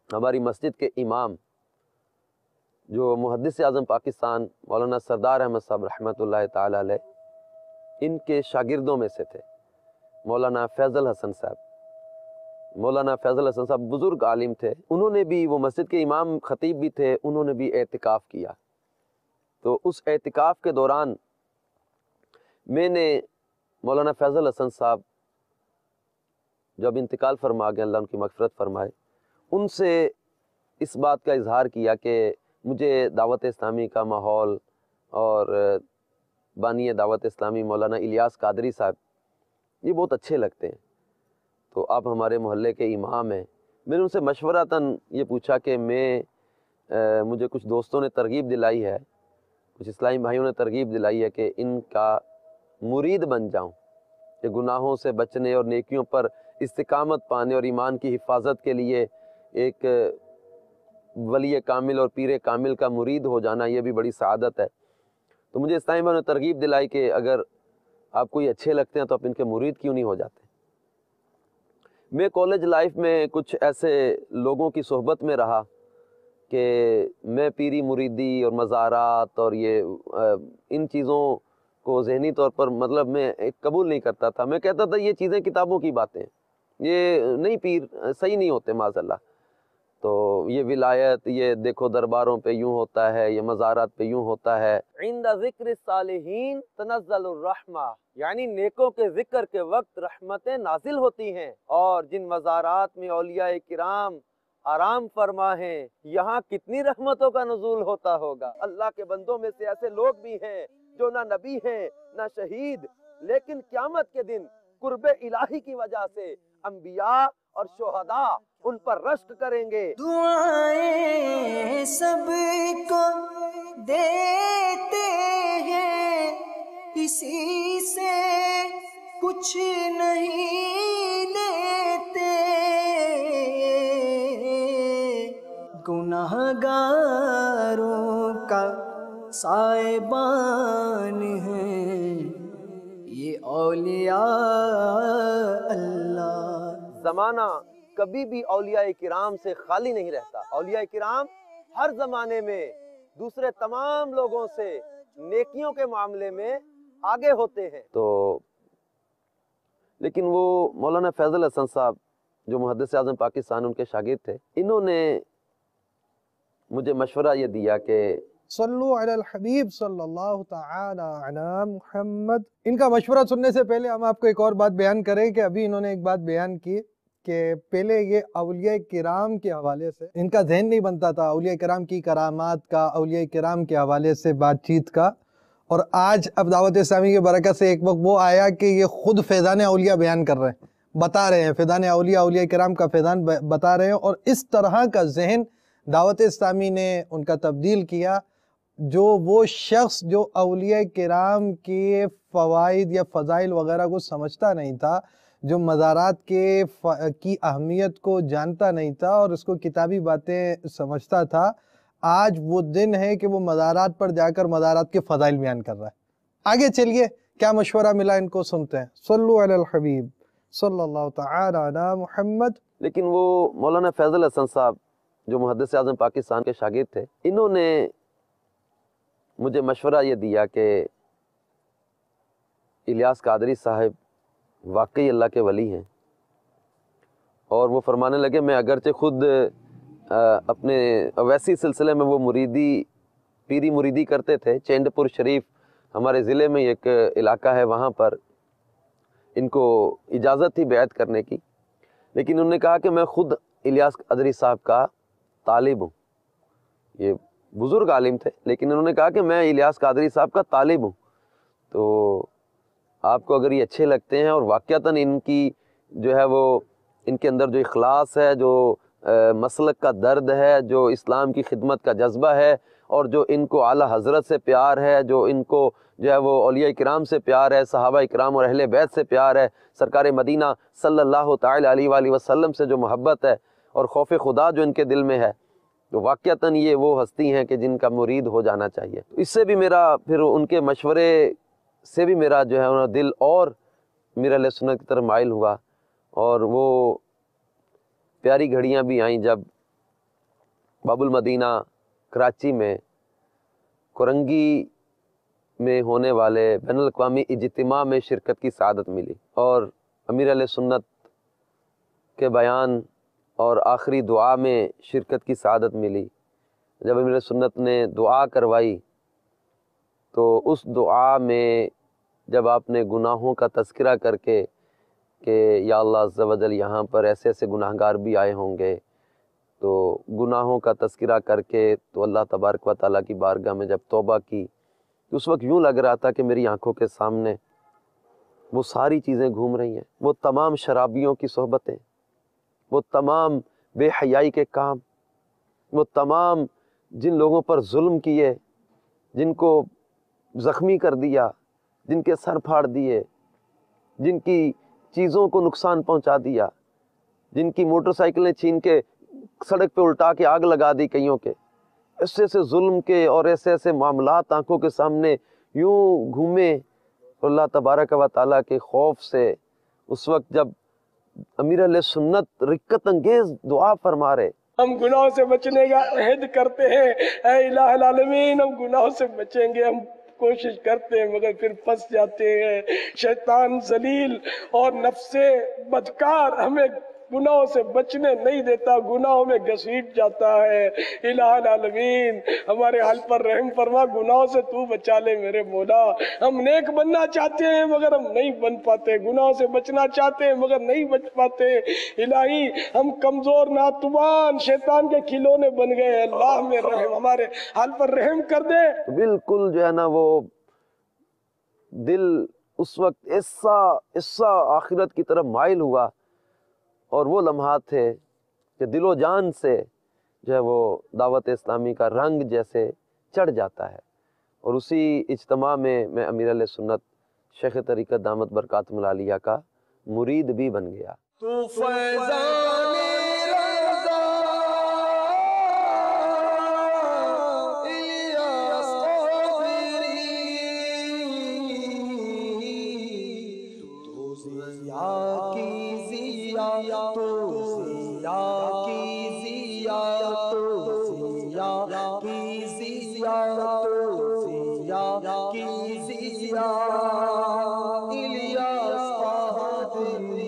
Speaker 5: ہماری مسجد کے امام جو محدث اعظم پاکستان مولانا سردار احمد صاحب رحمۃ اللہ تعالی علیہ، ان کے شاگردوں میں سے تھے مولانا فیض الحسن صاحب۔ مولانا فیض الحسن صاحب بزرگ عالم تھے، انہوں نے بھی، وہ مسجد کے امام خطیب بھی تھے، انہوں نے بھی اعتکاف کیا۔ تو اس اعتکاف کے دوران میں نے مولانا فیض الحسن صاحب جب انتقال فرما گئے، اللہ ان کی مغفرت فرمائے، ان سے اس بات کا اظہار کیا کہ مجھے دعوت اسلامی کا ماحول اور بانی دعوت اسلامی مولانا الیاس قادری صاحب یہ بہت اچھے لگتے ہیں، تو آپ ہمارے محلے کے امام ہیں۔ میں نے ان سے مشورتاً یہ پوچھا کہ مجھے کچھ دوستوں نے ترغیب دلائی ہے، کچھ اسلامی بھائیوں نے ترغیب دلائی ہے کہ ان کا مرید بن جاؤں، کہ گناہوں سے بچنے اور نیکیوں پر استقامت پانے اور ایمان کی حفاظت کے لیے ایک ولی کامل اور پیر کامل کا مرید ہو جانا یہ بھی بڑی سعادت ہے۔ تو مجھے اسلامی بھائیوں نے ترغیب دلائی کہ اگر آپ کو یہ اچھے لگتے ہیں تو آپ ان کے مرید کیوں نہیں ہو جاتے۔ میں کالج لائف میں کچھ ایسے لوگوں کی صحبت میں رہا کہ میں پیری مریدی اور مزارات اور یہ ان چیزوں کو ذہنی طور پر مطلب میں قبول نہیں کرتا تھا۔ میں کہتا تھا یہ چیزیں کتابوں کی باتیں، یہ نہیں، پیر صحیح نہیں ہوتے معاذ اللہ۔ تو یہ ولایت، یہ دیکھو درباروں پہ یوں ہوتا ہے، یہ مزارات پہ یوں ہوتا ہے۔ عند ذکر الصالحین تنزل الرحمہ، یعنی نیکوں کے ذکر کے وقت رحمتیں نازل ہوتی ہیں، اور جن مزارات میں اولیاء کرام آرام فرما ہیں، یہاں کتنی رحمتوں کا نزول ہوتا ہوگا۔ اللہ کے بندوں میں سے ایسے لوگ بھی ہیں جو نہ نبی ہیں نہ شہید، لیکن قیامت کے دن قرب الہی کی وجہ سے انبیاء اور شہداء ان پر رشک کریں گے۔
Speaker 1: دعائیں سب کو دیتے ہیں، کسی سے کچھ نہیں لیتے، گناہگاروں کا سائبان ہے یہ اولیاء اللہ۔
Speaker 5: زمانہ کبھی بھی اولیاء کرام سے خالی نہیں رہتا۔ اولیاء کرام ہر زمانے میں دوسرے تمام لوگوں سے نیکیوں کے معاملے میں آگے ہوتے ہیں۔ تو لیکن وہ مولانا فیض الحسن صاحب جو محدث اعظم پاکستان ان کے شاگرد تھے، انہوں نے مجھے مشورہ یہ دیا کہ
Speaker 2: صلو علی الحبیب صلی اللہ تعالی علی محمد۔ ان کا مشورہ سننے سے پہلے ہم آپ کو ایک اور بات بیان کریں کہ ابھی انہوں نے ایک بات بیان کی کہ پہلے یہ اولیاء کرام کے حوالے سے ان کا ذہن نہیں بنتا تھا، اولیاء کرام کی کرامات کا، اولیاء کرام کے حوالے سے بات چیت کا، اور آج اب دعوت اسلامی کی برکت سے ایک وقت وہ آیا کہ یہ خود فیضان اولیاء بیان کر رہے ہیں، بتا رہے ہیں فیضان اولیاء، اولیاء کرام کا فیضان بتا رہے ہیں، اور اس طرح کا ذہن دعوت اسلامی نے ان کا تبدیل کیا جو وہ شخص جو اولیاء کرام کے فوائد یا فضائل وغیرہ کو سمجھتا نہیں تھا، جو مزارات کی اہمیت کو جانتا نہیں تھا اور اس کو کتابی باتیں سمجھتا تھا، آج وہ دن ہے کہ وہ مزارات پر جا کر مزارات کے فضائل بیان کر رہا ہے۔ آگے چلیے کیا مشورہ ملا ان کو سنتے ہیں۔ صلو علی الحبیب صلی اللہ تعالی علی محمد۔
Speaker 5: لیکن وہ مولانا فیضل حسن صاحب جو محدث اعظم پاکستان کے شاگرد تھے، انہوں نے مجھے مشورہ یہ دیا کہ الیاس قادری صاحب واقعی اللہ کے ولی ہیں، اور وہ فرمانے لگے میں اگرچہ خود اپنے ویسی سلسلے میں وہ پیری مریدی کرتے تھے، چیند پور شریف ہمارے ضلع میں ایک علاقہ ہے، وہاں پر ان کو اجازت تھی بیعت کرنے کی، لیکن انہوں نے کہا کہ میں خود الیاس قادری صاحب کا طالب ہوں۔ یہ بزرگ عالم تھے، لیکن انہوں نے کہا کہ میں الیاس قادری صاحب کا طالب ہوں، تو آپ کو اگر یہ اچھے لگتے ہیں اور واقعتاً ان کی جو ہے وہ ان کے اندر جو اخلاص ہے، جو مسلک کا درد ہے، جو اسلام کی خدمت کا جذبہ ہے، اور جو ان کو اعلیٰ حضرت سے پیار ہے، جو ان کو جو ہے وہ اولیاء کرام سے پیار ہے، صحابہ کرام اور اہل بیت سے پیار ہے، سرکار مدینہ صلی اللہ تعالی علیہ وآلہ وسلم سے جو محبت ہے اور خوف خدا جو ان کے دل میں ہے، تو واقعتاً یہ وہ ہستی ہیں کہ جن کا مرید ہو جانا چاہیے۔ اس سے بھی میرا پھر ان کے مشورے سے بھی میرا جو ہے دل اور میرا اہل سنت کی طرف مائل ہوا، اور وہ پیاری گھڑیاں بھی آئیں جب باب المدینہ کراچی میں کورنگی میں ہونے والے بین الاقوامی اجتماع میں شرکت کی سعادت ملی، اور امیر اہل سنت کے بیان اور آخری دعا میں شرکت کی سعادت ملی۔ جب امیر اہل سنت نے دعا کروائی تو اس دعا میں جب آپ نے گناہوں کا تذکرہ کر کے کہ یا اللہ عز و جل یہاں پر ایسے ایسے گناہگار بھی آئے ہوں گے، تو گناہوں کا تذکرہ کر کے تو اللہ تبارک و تعالیٰ کی بارگاہ میں جب توبہ کی، تو اس وقت یوں لگ رہا تھا کہ میری آنکھوں کے سامنے وہ ساری چیزیں گھوم رہی ہیں، وہ تمام شرابیوں کی صحبتیں، وہ تمام بے حیائی کے کام، وہ تمام جن لوگوں پر ظلم کیے، جن کو زخمی کر دیا، جن کے سر پھاڑ دیے، جن کی چیزوں کو نقصان پہنچا دیا، جن کی موٹر سائیکلیں چھین کے سڑک پہ الٹا کے آگ لگا دی کئیوں کے، ایسے ایسے ظلم کے اور ایسے ایسے معاملات آنکھوں کے سامنے یوں گھومے، اور اللہ تبارک و تعالیٰ کے خوف سے اس وقت جب امیر اہل سنت رقت انگیز دعا فرما رہے،
Speaker 11: ہم گناہوں سے بچنے کا عہد کرتے ہیں، اے الہ العالمین ہم گناہوں سے بچیں گے، ہم کوشش کرتے ہیں مگر پھر پھنس جاتے ہیں، شیطان ذلیل اور نفس بدکار ہمیں گناہوں سے بچنے نہیں دیتا، گناہوں میں گھسیٹ جاتا ہے۔ الہ العالمین ہمارے حال پر رحم فرما، گناہوں سے تو بچا لے میرے مولا۔ ہم نیک بننا چاہتے ہیں مگر ہم نہیں بن پاتے، گناہوں سے بچنا چاہتے ہیں مگر نہیں بچ پاتے۔ الہی ہم کمزور ناتوان شیطان کے کھلونے بن گئے، اللہ میں رحم، ہمارے حال پر رحم کر دے۔
Speaker 5: بالکل جو ہے نا وہ دل اس وقت ایسا آخرت کی طرف مائل ہوا، اور وہ لمحات تھے کہ دل و جان سے جو ہے وہ دعوت اسلامی کا رنگ جیسے چڑھ جاتا ہے، اور اسی اجتماع میں میں امیر اہل سنت شیخ طریقت دامت برکاتہم العالیہ کا مرید بھی بن گیا۔
Speaker 11: تو فیضان رضا الیاس قادری، تو ضیا کی ضیا، تو ضیا کی ضیا، تو ضیا کی ضیا، تو ضیا کی ضیا الیاس قادری۔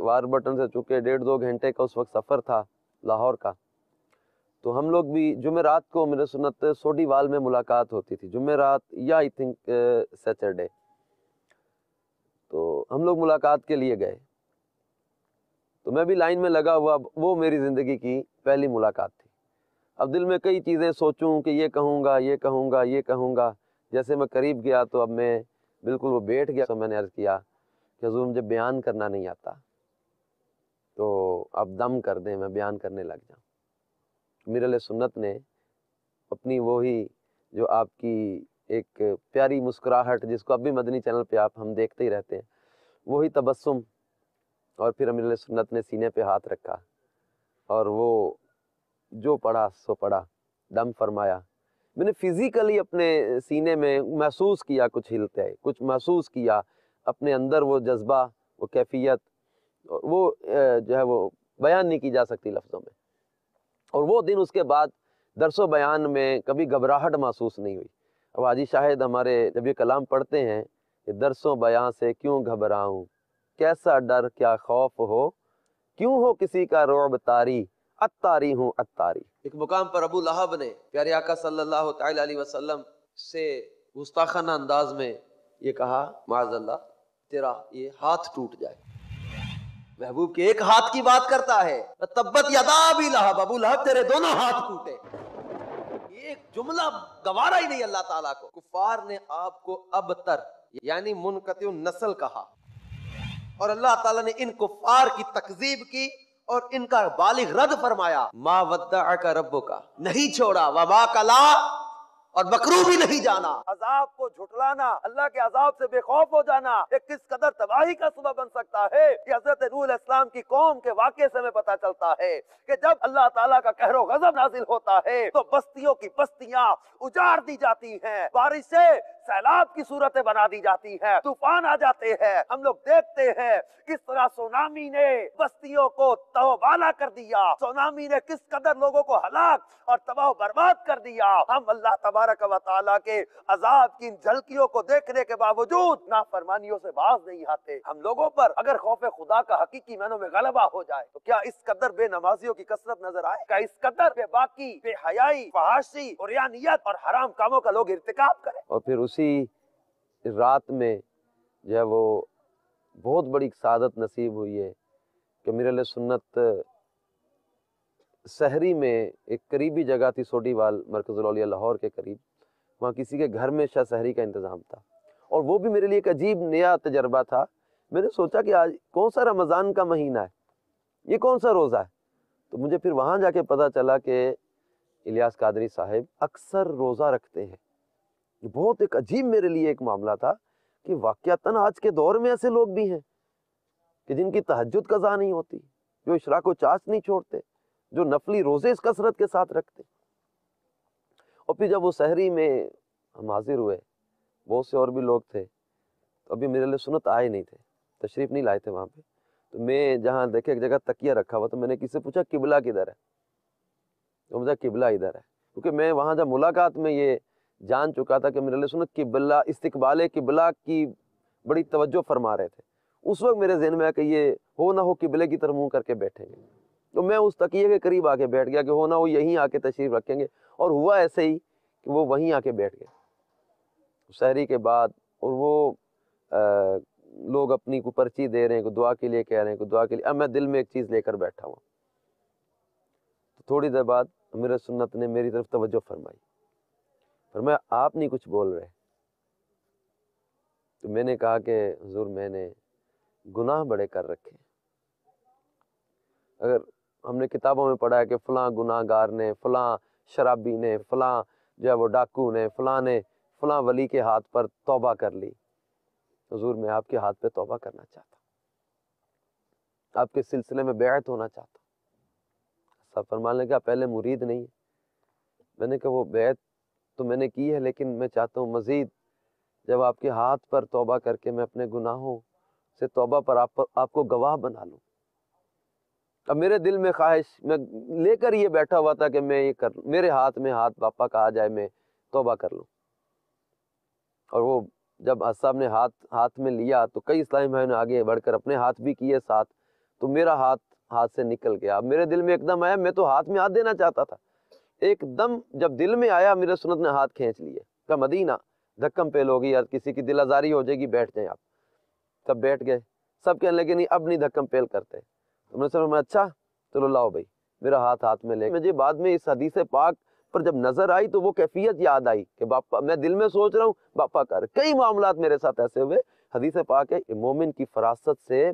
Speaker 5: واربٹن سے چونکہ 1.5-2 گھنٹے کا اس وقت سفر تھا لاہور کا، تو ہم لوگ بھی جمعرات کو میرے سنت سوڈی وال میں ملاقات ہوتی تھی، جمعرات یا آئی تھنک سیٹرڈے، تو ہم لوگ ملاقات کے لیے گئے، تو میں بھی لائن میں لگا ہوا، وہ میری زندگی کی پہلی ملاقات تھی۔ اب دل میں کئی چیزیں سوچوں کہ یہ کہوں گا یہ کہوں گا یہ کہوں گا، جیسے میں قریب گیا تو اب میں بالکل وہ بیٹھ گیا، تو میں نے عرض کیا کہ حضور مجھے بیان کرنا نہیں آتا، تو آپ دم کر دیں میں بیان کرنے لگ جاؤں۔ امیر علیہ سنت نے اپنی وہی جو آپ کی ایک پیاری مسکراہٹ، جس کو اب بھی مدنی چینل پہ ہم دیکھتے ہی رہتے ہیں، وہی تبسم، اور پھر امیر علیہ سنت نے سینے پہ ہاتھ رکھا اور وہ جو پڑھا سو پڑھا، دم فرمایا۔ میں نے فزیکلی اپنے سینے میں محسوس کیا کچھ ہلتے، کچھ محسوس کیا اپنے اندر، وہ جذبہ، وہ کیفیت، وہ جو ہے وہ بیان نہیں کی جا سکتی لفظوں میں۔ اور وہ دن اس کے بعد درس و بیان میں کبھی گھبراہٹ محسوس نہیں ہوئی۔ اب حاجی شاہد ہمارے جب یہ کلام پڑھتے ہیں کہ درس و بیان سے کیوں گھبراؤں، کیسا ڈر کیا خوف ہو، کیوں ہو کسی کا رعب طاری، اتاری ہوں اتاری۔ ایک مقام پر ابو لہب نے پیارے آقا صلی اللہ تعالی علیہ وسلم سے گستاخانہ انداز میں یہ کہا، معاذ اللہ تیرا یہ ہاتھ ٹوٹ جائے۔ محبوب کے ایک ہاتھ کی بات کرتا ہے، تبت یدا ابی لہب، ابو لہب تیرے دونوں ہاتھ ٹوٹے۔ یہ ایک جملہ گوارا ہی نہیں اللہ تعالیٰ کو۔ کفار نے آپ کو ابتر یعنی منقطع النسل کہا، اور اللہ تعالیٰ نے ان کفار کی تکذیب کی اور ان کا بالغ رد فرمایا۔ ما ودعک ربک، نہیں چھوڑا، وما کلا، اور مکروہ بھی نہیں جانا۔ عذاب کو جھٹلانا، اللہ کے عذاب سے بے خوف ہو جانا ایک کس قدر تباہی کا سبب بن سکتا ہے، یہ حضرت نوح علیہ السلام کی قوم کے واقعے سے ہمیں پتہ چلتا ہے کہ جب اللہ تعالیٰ کا قہر و غضب نازل ہوتا ہے تو بستیوں کی بستیاں اجاڑ دی جاتی ہیں، بارش سے سیلاب کی صورتیں بنا دی جاتی ہیں، طوفان آ جاتے ہیں۔ ہم لوگ دیکھتے ہیں کس طرح سونامی نے بستیوں کو تہوبالا کر دیا، سونامی نے کس قدر لوگوں کو ہلاک اور تباہ و برباد کر دیا۔ ہم اللہ تبارک و تعالیٰ کے عذاب کی ان جھلکیوں کو دیکھنے کے باوجود نافرمانیوں سے باز نہیں آتے۔ ہم لوگوں پر اگر خوف خدا کا حقیقی معنوں میں غلبہ ہو جائے تو کیا اس قدر بے نمازیوں کی کثرت نظر آئے؟ کیا اس قدر بے باکی، بے حیائی، فحاشی، عریانیت اور حرام کاموں کا لوگ ارتکاب کریں؟ اور پھر اسی رات میں جو ہے وہ بہت بڑی سعادت نصیب ہوئی ہے کہ امیر علیہ سنت سحری میں ایک قریبی جگہ تھی سوڈی وال مرکز الاولیاء لاہور کے قریب، وہاں کسی کے گھر میں شاہ سحری کا انتظام تھا، اور وہ بھی میرے لیے ایک عجیب نیا تجربہ تھا۔ میں نے سوچا کہ آج کون سا رمضان کا مہینہ ہے، یہ کون سا روزہ ہے، تو مجھے پھر وہاں جا کے پتہ چلا کہ الیاس قادری صاحب اکثر روزہ رکھتے ہیں۔ یہ بہت ایک عجیب میرے لیے ایک معاملہ تھا کہ واقعتاً آج کے دور میں ایسے لوگ بھی ہیں کہ جن کی تہجد قضا نہیں ہوتی، جو اشراق و چاش نہیں چھوڑتے، جو نفلی روزے اس کثرت کے ساتھ رکھتے۔ اور پھر جب وہ سحری میں ہم حاضر ہوئے، بہت سے اور بھی لوگ تھے، تو ابھی میرے لیے سنت آئے نہیں تھے، تشریف نہیں لائے تھے وہاں پہ، تو میں جہاں دیکھے ایک جگہ تکیہ رکھا ہوا، تو میں نے کسی سے پوچھا قبلہ کدھر ہے، تو مجھے قبلہ ادھر ہے، کیونکہ میں وہاں جب ملاقات میں یہ جان چکا تھا کہ میرے لیے سنت قبلہ، استقبال قبلہ کی بڑی توجہ فرما رہے تھے۔ اس وقت میرے ذہن میں آیا کہ یہ ہو نہ ہو قبلے کی طرف منہ کر کے بیٹھیں گے، تو میں اس تکیے کے قریب آ کے بیٹھ گیا کہ ہو نہ ہو یہیں آ کے تشریف رکھیں گے، اور ہوا ایسے ہی کہ وہ وہیں آ کے بیٹھ گئے سحری کے بعد۔ اور وہ لوگ اپنی کو پرچی دے رہے ہیں، کو دعا کے لیے کہہ رہے ہیں، کو دعا کے لیے، اب میں دل میں ایک چیز لے کر بیٹھا ہوں۔ تو تھوڑی دیر بعد امیر سنت نے میری طرف توجہ فرمائی، فرمایا آپ نہیں کچھ بول رہے، تو میں نے کہا کہ حضور میں نے گناہ بڑے کر رکھے ہیں۔ اگر ہم نے کتابوں میں پڑھا ہے کہ فلاں گناہ گار نے، فلاں شرابی نے، فلاں جو ہے وہ ڈاکو نے، فلاں نے فلاں ولی کے ہاتھ پر توبہ کر لی، حضور میں آپ کے ہاتھ پہ توبہ کرنا چاہتا ہوں، آپ کے سلسلے میں بیعت ہونا چاہتا ہوں۔ صاحب فرمانے لگا پہلے مرید نہیں ہے۔ میں نے کہا وہ بیعت تو میں نے کی ہے، لیکن میں چاہتا ہوں مزید جب آپ کے ہاتھ پر توبہ کر کے میں اپنے گناہوں سے توبہ پر آپ کو گواہ بنا لوں۔ اب میرے دل میں خواہش، میں لے کر یہ بیٹھا ہوا تھا کہ میں یہ میرے ہاتھ میں ہاتھ باپا کا آ جائے، میں توبہ کر لوں۔ اور وہ جب صاحب نے ہاتھ میں لیا تو کئی اسلامی بھائیوں نے آگے بڑھ کر اپنے ہاتھ بھی کیے ساتھ، تو میرا ہاتھ سے نکل گیا. اب میرے دل میں ایک دم آیا، میں تو ہاتھ میں ہاتھ دینا چاہتا تھا، ایک دم جب دل میں آیا میرے سنت نے ہاتھ کھینچ لیے. کہا مدینہ دھکم پیل ہوگی یا کسی کی دل آزاری ہو جائے گی، بیٹھ جائیں آپ. سب بیٹھ گئے. سب کہنے لگے نہیں اب نہیں دھکم پیل کرتے. تو میں سمجھا اچھا چلو لاؤ بھائی، میرا ہاتھ میں لے. مجھے بعد میں اس حدیث پاک پر جب نظر آئی تو وہ کیفیت یاد آئی کہ باپا، میں دل میں سوچ رہا ہوں باپا کر. کئی معاملات میرے ساتھ ایسے ہوئے. حدیث پاک ہے مومن کی فراست سے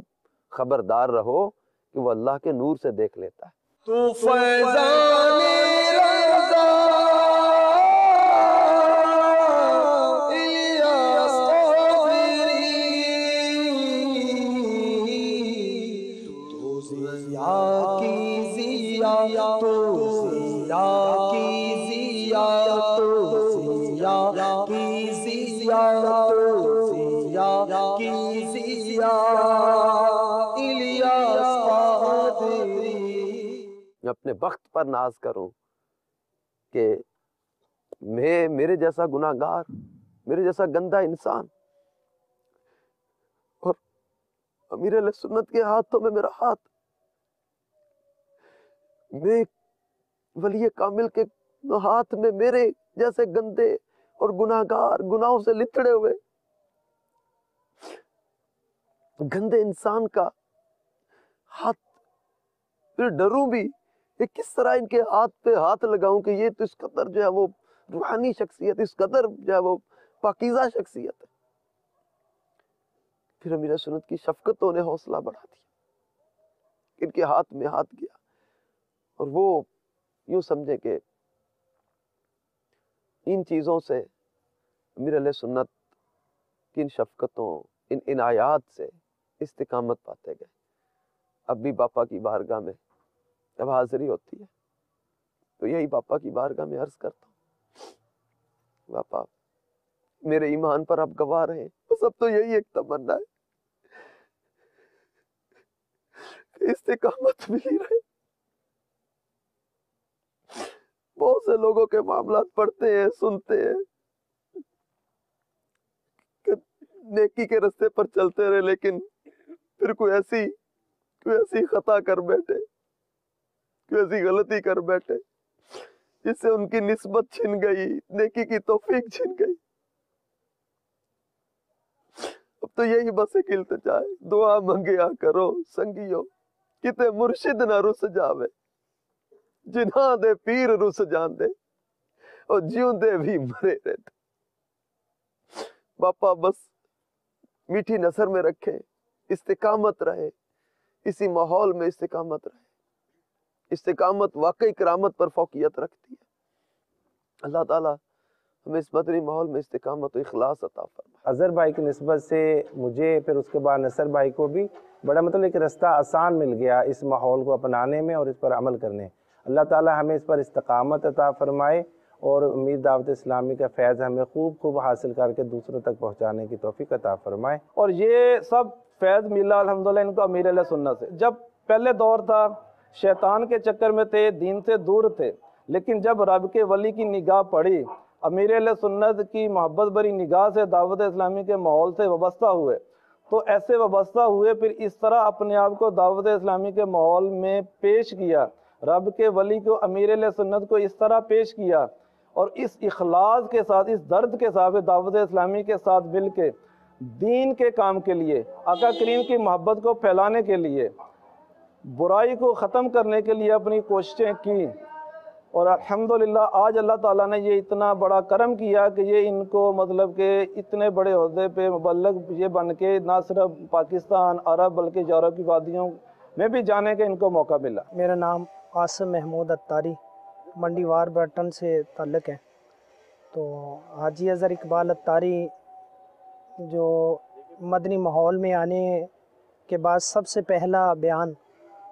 Speaker 5: خبردار رہو کہ وہ اللہ کے نور سے دیکھ لیتا ہے.
Speaker 1: تو فیضان رضا الیاس قادری، تو ضیا کی ضیا، تو ضیا کی ضیا، تو ضیا کی ضیا، تو ضیا کی ضیا الیاس قادری.
Speaker 5: میں اپنے وقت پر ناز کروں کہ میرے جیسا گناہ گار، میرے جیسا گندا انسان، اور امیر علیہ سنت کے ہاتھوں میں میرا ہاتھ، میں ولی کامل کے ہاتھ میں میرے جیسے گندے اور گناہ گار، گناہوں سے لتڑے ہوئے گندے انسان کا ہاتھ. پھر ڈروں بھی کہ کس طرح ان کے ہاتھ پہ ہاتھ لگاؤں کہ یہ تو اس قدر جو ہے وہ روحانی شخصیت، اس قدر جو ہے وہ پاکیزہ شخصیت ہے. پھر امیر سنت کی شفقتوں نے حوصلہ بڑھا دیا، ان کے ہاتھ میں ہاتھ گیا، اور وہ یوں سمجھے کہ ان چیزوں سے امیر علیہ سنت کی ان شفقتوں، ان عنایات سے استقامت پاتے گئے. اب بھی باپا کی بارگاہ میں جب حاضری ہوتی ہے تو یہی باپا کی بارگاہ میں عرض کرتا ہوں، باپا میرے ایمان پر آپ گواہ رہے. بس اب تو یہی ایک تمنا ہے کہ استقامت ملی رہے. بہت سے لوگوں کے معاملات پڑھتے ہیں، سنتے ہیں کہ نیکی کے رستے پر چلتے رہے، لیکن پھر کوئی ایسی خطا کر بیٹھے، کوئی ایسی غلطی کر بیٹھے جس سے ان کی نسبت چھن گئی، نیکی کی توفیق چھن گئی. اب تو یہی بس ایک التجا ہے، دعا منگیا کرو سنگیو کتے مرشد نہ رس جاوے، جنہاں دے پیر رس جاندے اور جیوں دے بھی مرے رہتے. باپا بس میٹھی نظر میں رکھیں، استقامت رہے، اسی ماحول میں استقامت رہے. استقامت واقعی کرامت پر فوقیت رکھتی ہے. اللہ تعالیٰ ہمیں اس مدنی ماحول میں استقامت و اخلاص عطا فرمائے.
Speaker 6: اظہر بھائی کی نسبت سے مجھے پھر اس کے بعد نصر بھائی کو بھی بڑا مطلب ایک رستہ آسان مل گیا اس ماحول کو اپنانے میں اور اس پر عمل کرنے. اللہ تعالیٰ ہمیں اس پر استقامت عطا فرمائے اور امید دعوت اسلامی کا فیض ہمیں خوب حاصل کر کے دوسروں تک پہنچانے کی توفیق عطا فرمائے.
Speaker 10: اور یہ سب فیض ملا الحمدللہ ان کو امیر علیہ سنت سے. جب پہلے دور تھا شیطان کے چکر میں تھے، دین سے دور تھے، لیکن جب رب کے ولی کی نگاہ پڑی، امیر علیہ سنت کی محبت بری نگاہ سے دعوت اسلامی کے ماحول سے وابستہ ہوئے، تو ایسے وابستہ ہوئے پھر اس طرح اپنے آپ کو دعوت اسلامی کے ماحول میں پیش کیا، رب کے ولی کو امیر علیہ سنت کو اس طرح پیش کیا، اور اس اخلاص کے ساتھ، اس درد کے ساتھ دعوت اسلامی کے ساتھ مل کے دین کے کام کے لیے، آقا کریم کی محبت کو پھیلانے کے لیے، برائی کو ختم کرنے کے لیے اپنی کوششیں کی. اور الحمدللہ آج اللہ تعالیٰ نے یہ اتنا بڑا کرم کیا کہ یہ ان کو مطلب کہ اتنے بڑے عہدے پہ مبلغ یہ بن کے نہ صرف پاکستان، عرب بلکہ یورپ کی وادیوں میں بھی جانے کا ان کو موقع ملا.
Speaker 12: میرا نام عاصم محمود اتاری منڈی واربرٹن سے تعلق ہے. تو حاجی اظہر اقبال اتاری جو مدنی ماحول میں آنے کے بعد سب سے پہلا بیان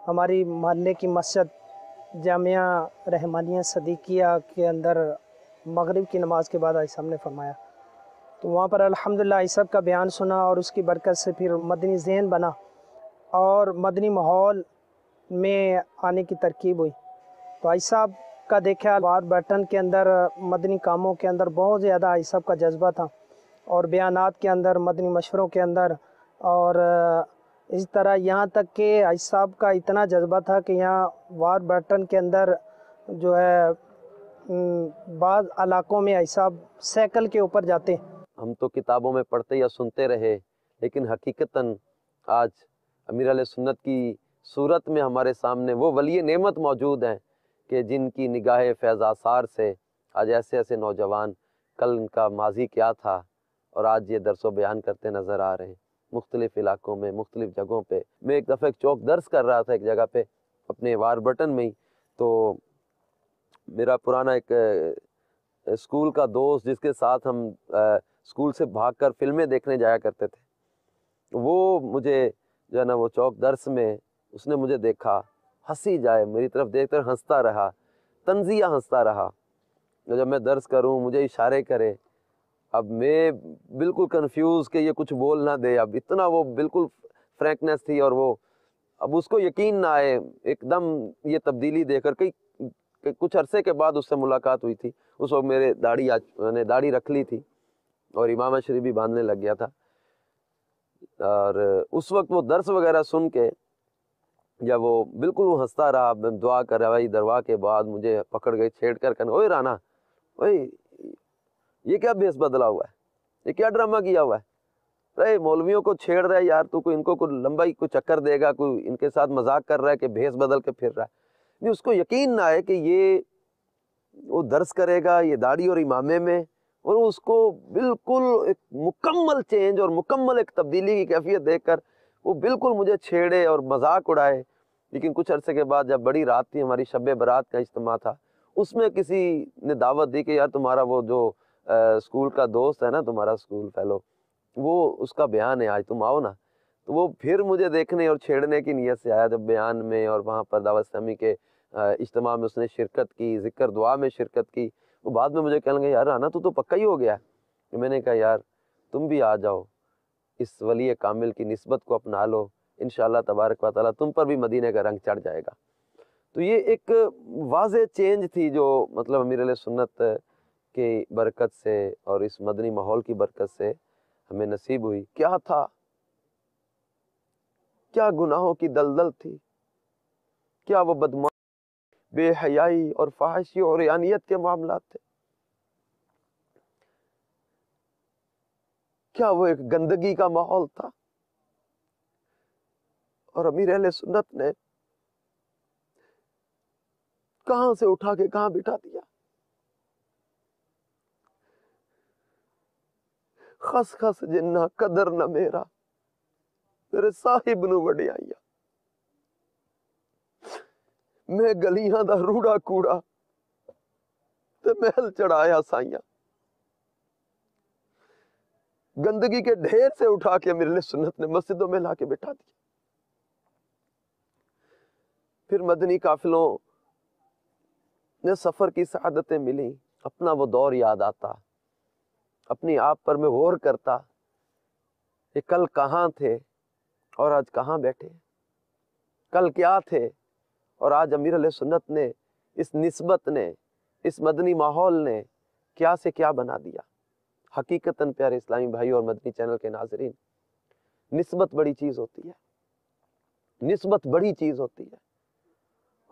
Speaker 12: ہماری محلے کی مسجد جامعہ رحمانیہ صدیقیہ کے اندر مغرب کی نماز کے بعد آئی صاحب نے فرمایا. تو وہاں پر الحمدللہ آئی صاحب کا بیان سنا اور اس کی برکت سے پھر مدنی ذہن بنا اور مدنی ماحول میں آنے کی ترکیب ہوئی. تو آئی صاحب کا دیکھا واربرٹن کے اندر مدنی کاموں کے اندر بہت زیادہ آئی صاحب کا جذبہ تھا اور بیانات کے اندر، مدنی مشوروں کے اندر، اور اس طرح یہاں تک کہ حاجی صاحب کا اتنا جذبہ تھا کہ یہاں واربرٹن کے اندر جو ہے بعض علاقوں میں حاجی صاحب سائیکل کے اوپر جاتے.
Speaker 5: ہم تو کتابوں میں پڑھتے یا سنتے رہے، لیکن حقیقتاً آج امیر علیہ سنت کی صورت میں ہمارے سامنے وہ ولی نعمت موجود ہیں کہ جن کی نگاہ فیض آثار سے آج ایسے ایسے نوجوان، کل ان کا ماضی کیا تھا اور آج یہ درس و بیان کرتے نظر آ رہے ہیں مختلف علاقوں میں، مختلف جگہوں پہ. میں ایک دفعہ ایک چوک درس کر رہا تھا ایک جگہ پہ اپنے واربرٹن میں ہی، تو میرا پرانا ایک اسکول کا دوست جس کے ساتھ ہم اسکول سے بھاگ کر فلمیں دیکھنے جایا کرتے تھے، وہ مجھے جو ہے نا وہ چوک درس میں اس نے مجھے دیکھا، ہنسی جائے میری طرف دیکھ کر ہنستا رہا، طنزیہ ہنستا رہا. جب میں درس کروں مجھے اشارے کرے، اب میں بالکل کنفیوز کہ یہ کچھ بول نہ دے، اب اتنا وہ بالکل فرینکنیس تھی، اور وہ اب اس کو یقین نہ آئے ایک دم یہ تبدیلی دے کر. کچھ عرصے کے بعد اس سے ملاقات ہوئی تھی. اس وقت میں نے داڑھی رکھ لی تھی اور امامہ شریف بھی باندھنے لگ گیا تھا، اور اس وقت وہ درس وغیرہ سن کے جب وہ بالکل وہ ہنستا رہا، دعا کر رہا، دعا کے بعد مجھے پکڑ گئی چھیڑ کر کہنے، اوئے رانا، اوئے یہ کیا بیس بدلا ہوا ہے، یہ کیا ڈرامہ کیا ہوا ہے، رہے مولویوں کو چھیڑ رہا ہے یار، تو کوئی ان کو کوئی لمبائی کوئی چکر دے گا، کوئی ان کے ساتھ مذاق کر رہا ہے کہ بھیس بدل کے پھر رہا ہے. نہیں، اس کو یقین نہ آئے کہ یہ وہ درس کرے گا یہ داڑھی اور امامے میں، اور اس کو بالکل ایک مکمل چینج اور مکمل ایک تبدیلی کی کیفیت دیکھ کر وہ بالکل مجھے چھیڑے اور مذاق اڑائے. لیکن کچھ عرصے کے بعد جب بڑی رات تھی، ہماری شب برات کا اجتماع تھا، اس میں کسی نے دعوت دی کہ یار تمہارا وہ جو اسکول کا دوست ہے نا، تمہارا اسکول فیلو، وہ اس کا بیان ہے آج، تم آؤ نا. تو وہ پھر مجھے دیکھنے اور چھیڑنے کی نیت سے آیا جب بیان میں، اور وہاں پر دعوت اسلامی کے اجتماع میں اس نے شرکت کی، ذکر دعا میں شرکت کی. وہ بعد میں مجھے کہنے لگے یار آنا تو پکا ہی ہو گیا. میں نے کہا یار تم بھی آ جاؤ، اس ولی کامل کی نسبت کو اپنا لو، انشاءاللہ تبارک و تعالیٰ تم پر بھی مدینے کا رنگ چڑھ جائے گا. تو یہ ایک واضح چینج تھی جو مطلب امیر علیہ سنت کی برکت سے اور اس مدنی ماحول کی برکت سے ہمیں نصیب ہوئی. کیا تھا، کیا گناہوں کی دلدل تھی، کیا وہ بدمعاشی، بے حیائی اور فحاشی اور عیانیت کے معاملات تھے، کیا وہ ایک گندگی کا ماحول تھا. اور امیر اہل سنت نے کہاں سے اٹھا کے کہاں بٹھا دیا. خس خس جنہ قدر نہ میرا، میرے صاحب نو وڈیائیا، میں گلیاں دا روڑا کوڑا تے محل چڑھایا سائیاں. گندگی کے ڈھیر سے اٹھا کے میرے سنت نے مسجدوں میں لا کے بٹھا دیا. پھر مدنی قافلوں نے سفر کی سعادتیں ملی، اپنا وہ دور یاد آتا، اپنی آپ پر میں غور کرتا کہ کل کہاں تھے اور آج کہاں بیٹھے، کل کیا تھے اور آج امیر علیہ سنت نے، اس نسبت نے، اس مدنی ماحول نے کیا سے کیا بنا دیا. حقیقتاً پیارے اسلامی بھائی اور مدنی چینل کے ناظرین، نسبت بڑی چیز ہوتی ہے، نسبت بڑی چیز ہوتی ہے.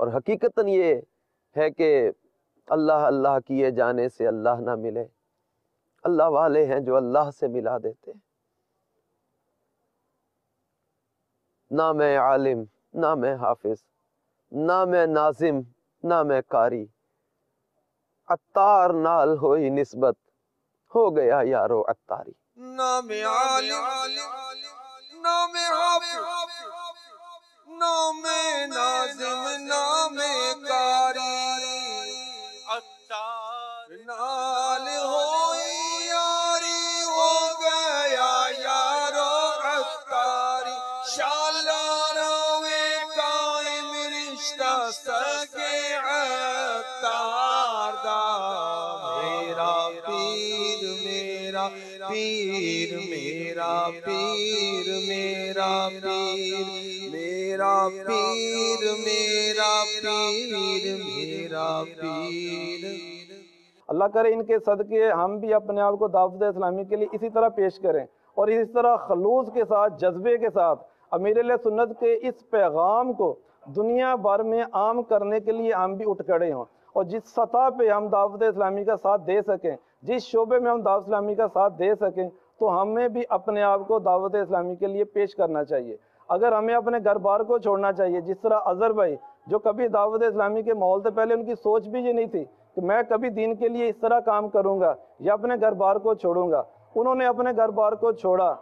Speaker 5: اور حقیقتاً یہ ہے کہ اللہ اللہ کیے جانے سے اللہ نہ ملے، اللہ والے ہیں جو اللہ سے ملا دیتے. نہ میں عالم، نہ میں حافظ، نہ میں ناظم، نہ میں قاری، عطار نال ہوئی نسبت، ہو گیا یارو عطاری.
Speaker 4: نہ میں عالم، نہ میں حافظ، نہ میں ناظم، نہ میں قاری، عطار نال ہوئی یاری، ہو گیا یارو عطاری. شالاروں میں قائم رشتہ سگے عطار دا، میرا پیر میرا پیر، میرا پیر میرا پیر، میرا پیر میرا پیر، میرا پیر.
Speaker 10: اللہ کرے ان کے صدقے ہم بھی اپنے آپ کو دعوت اسلامی کے لیے اسی طرح پیش کریں، اور اس طرح خلوص کے ساتھ، جذبے کے ساتھ امیر علیہ سنت کے اس پیغام کو دنیا بھر میں عام کرنے کے لیے ہم بھی اٹھ کھڑے ہوں، اور جس سطح پہ ہم دعوت اسلامی کا ساتھ دے سکیں، جس شعبے میں ہم دعوت اسلامی کا ساتھ دے سکیں، تو ہمیں بھی اپنے آپ کو دعوت اسلامی کے لیے پیش کرنا چاہیے۔ اگر ہمیں اپنے گھر بار کو چھوڑنا چاہیے، جس طرح اظہر بھائی جو کبھی دعوت اسلامی کے ماحول سے پہلے ان کی سوچ بھی یہ نہیں تھی کہ میں کبھی دین کے لیے اس طرح کام کروں گا یا اپنے گھر بار کو چھوڑوں گا، انہوں نے اپنے گھر بار کو چھوڑا،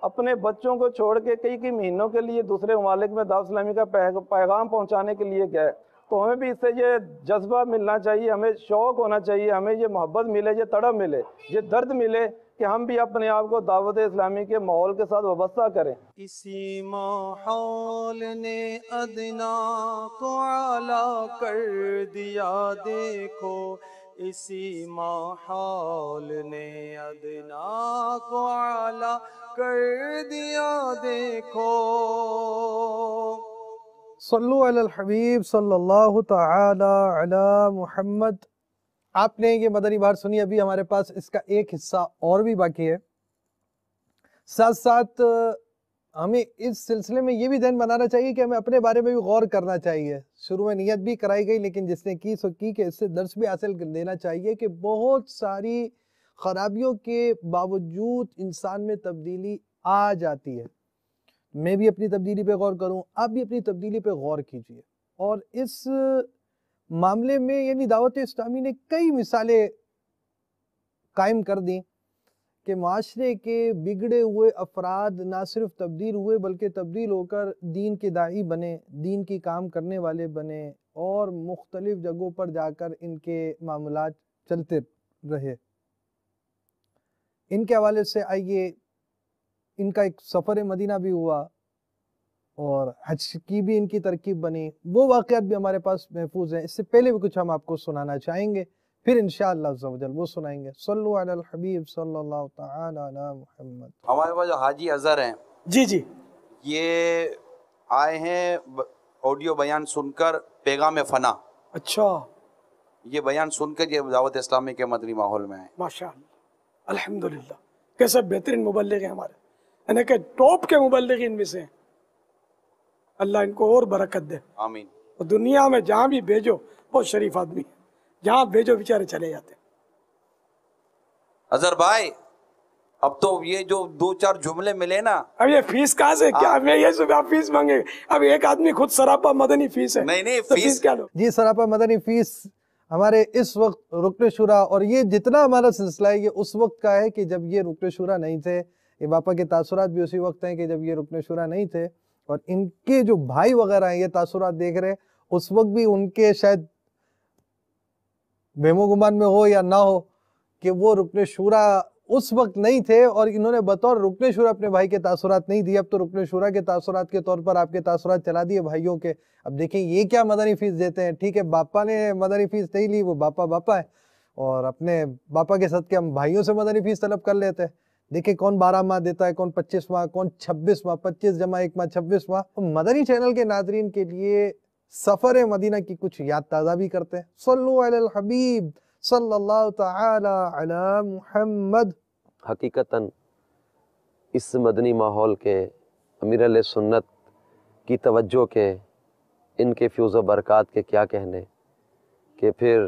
Speaker 10: اپنے بچوں کو چھوڑ کے کئی مہینوں کے لیے دوسرے ممالک میں دعوت اسلامی کا پیغام پہنچانے کے لیے گئے۔ تو ہمیں بھی اس سے یہ جذبہ ملنا چاہیے، ہمیں شوق ہونا چاہیے، ہمیں یہ محبت ملے، یہ تڑپ ملے، یہ درد ملے کہ ہم بھی اپنے آپ کو دعوت اسلامی کے ماحول کے ساتھ وابستہ کریں۔
Speaker 1: اسی ماحول نے ادنا کو اعلیٰ کر دیا دیکھو، اسی ماحول نے ادنا کو اعلیٰ کر دیا دیکھو۔
Speaker 2: صلو علی الحبیب صلی اللہ تعالی علی محمد۔ آپ نے یہ مدنی بہار سنی، ابھی ہمارے پاس اس کا ایک حصہ اور بھی باقی ہے۔ ساتھ ساتھ ہمیں اس سلسلے میں یہ بھی ذہن بنانا چاہیے کہ ہمیں اپنے بارے میں بھی غور کرنا چاہیے۔ شروع میں نیت بھی کرائی گئی، لیکن جس نے کی سو کی کہ اس سے درس بھی حاصل کر دینا چاہیے کہ بہت ساری خرابیوں کے باوجود انسان میں تبدیلی آ جاتی ہے۔ میں بھی اپنی تبدیلی پہ غور کروں، آپ بھی اپنی تبدیلی پہ غور کیجئے۔ اور اس معاملے میں یعنی دعوت اسلامی نے کئی مثالیں قائم کر دیں کہ معاشرے کے بگڑے ہوئے افراد نہ صرف تبدیل ہوئے بلکہ تبدیل ہو کر دین کے داعی بنے، دین کی کام کرنے والے بنے، اور مختلف جگہوں پر جا کر ان کے معاملات چلتے رہے۔ ان کے حوالے سے آئیے، ان کا ایک سفر مدینہ بھی ہوا اور حج کی بھی ان کی ترکیب بنی، وہ واقعات بھی ہمارے پاس محفوظ ہیں۔ اس سے پہلے بھی کچھ ہم آپ کو سنانا چاہیں گے، پھر انشاءاللہ عز و جل وہ سنائیں گے۔ صلو علی الحبیب صلی اللہ تعالی علی محمد۔
Speaker 13: ہمارے پاس جو حاجی اظہر ہیں،
Speaker 11: جی
Speaker 13: یہ آئے ہیں آڈیو بیان سن کر پیغام فنا۔
Speaker 11: اچھا،
Speaker 13: یہ بیان سن کر یہ دعوت اسلامی کے مدنی ماحول میں آئے۔
Speaker 11: ماشاءاللہ، الحمدللہ، کیسے بہترین مبلغ ہیں ہمارے، یعنی کہ ٹاپ کے مبلغین میں سے ہیں۔ اللہ ان کو اور برکت دے،
Speaker 13: آمین۔
Speaker 11: اور دنیا میں جہاں بھی بھیجو، بہت شریف آدمی ہے، جہاں بھیجو بیچارے چلے جاتے ہیں۔
Speaker 13: اظہر بھائی، اب تو یہ جو دو چار جملے ملے نا،
Speaker 11: اب یہ فیس کہاں سے، کیا میں یہ سب آپ فیس مانگے؟ اب ایک آدمی خود سراپا مدنی فیس ہے،
Speaker 13: نہیں
Speaker 11: تو فیس کیا لو؟
Speaker 2: جی، سراپا مدنی فیس ہمارے اس وقت رکن شورا، اور یہ جتنا ہمارا سلسلہ ہے یہ اس وقت کا ہے کہ جب یہ رکن شورا نہیں تھے۔ یہ باپا کے تاثرات بھی اسی وقت ہیں کہ جب یہ رکن شورا نہیں تھے، اور ان کے جو بھائی وغیرہ ہیں یہ تاثرات دیکھ رہے، اس وقت بھی ان کے شاید بہم و گمان میں ہو یا نہ ہو کہ وہ رکن شورا اس وقت نہیں تھے، اور انہوں نے بطور رکن شورا اپنے بھائی کے تاثرات نہیں دیے۔ اب تو رکن شورا کے تاثرات کے طور پر آپ کے تاثرات چلا دیے بھائیوں کے۔ اب دیکھیں یہ کیا مدنی فیس دیتے ہیں۔ ٹھیک ہے، باپا نے مدنی فیس نہیں لی، وہ باپا ہے، اور اپنے باپا کے صدقے ہم بھائیوں سے مدنی فیس طلب کر لیتے ہیں۔ دیکھیں کون 12 ماہ دیتا ہے، کون 25 ماہ، کون 26 ماہ، 25 جمع 1 ماہ 26 ماہ۔ مدنی چینل کے ناظرین کے لیے سفر مدینہ کی کچھ یاد تازہ بھی کرتے ہیں۔ صلو علی الحبیب صلی اللہ تعالی علی محمد۔
Speaker 5: حقیقتاً اس مدنی ماحول کے امیر علیہ سنت کی توجہ کے، ان کے فیوز و برکات کے کیا کہنے، کہ پھر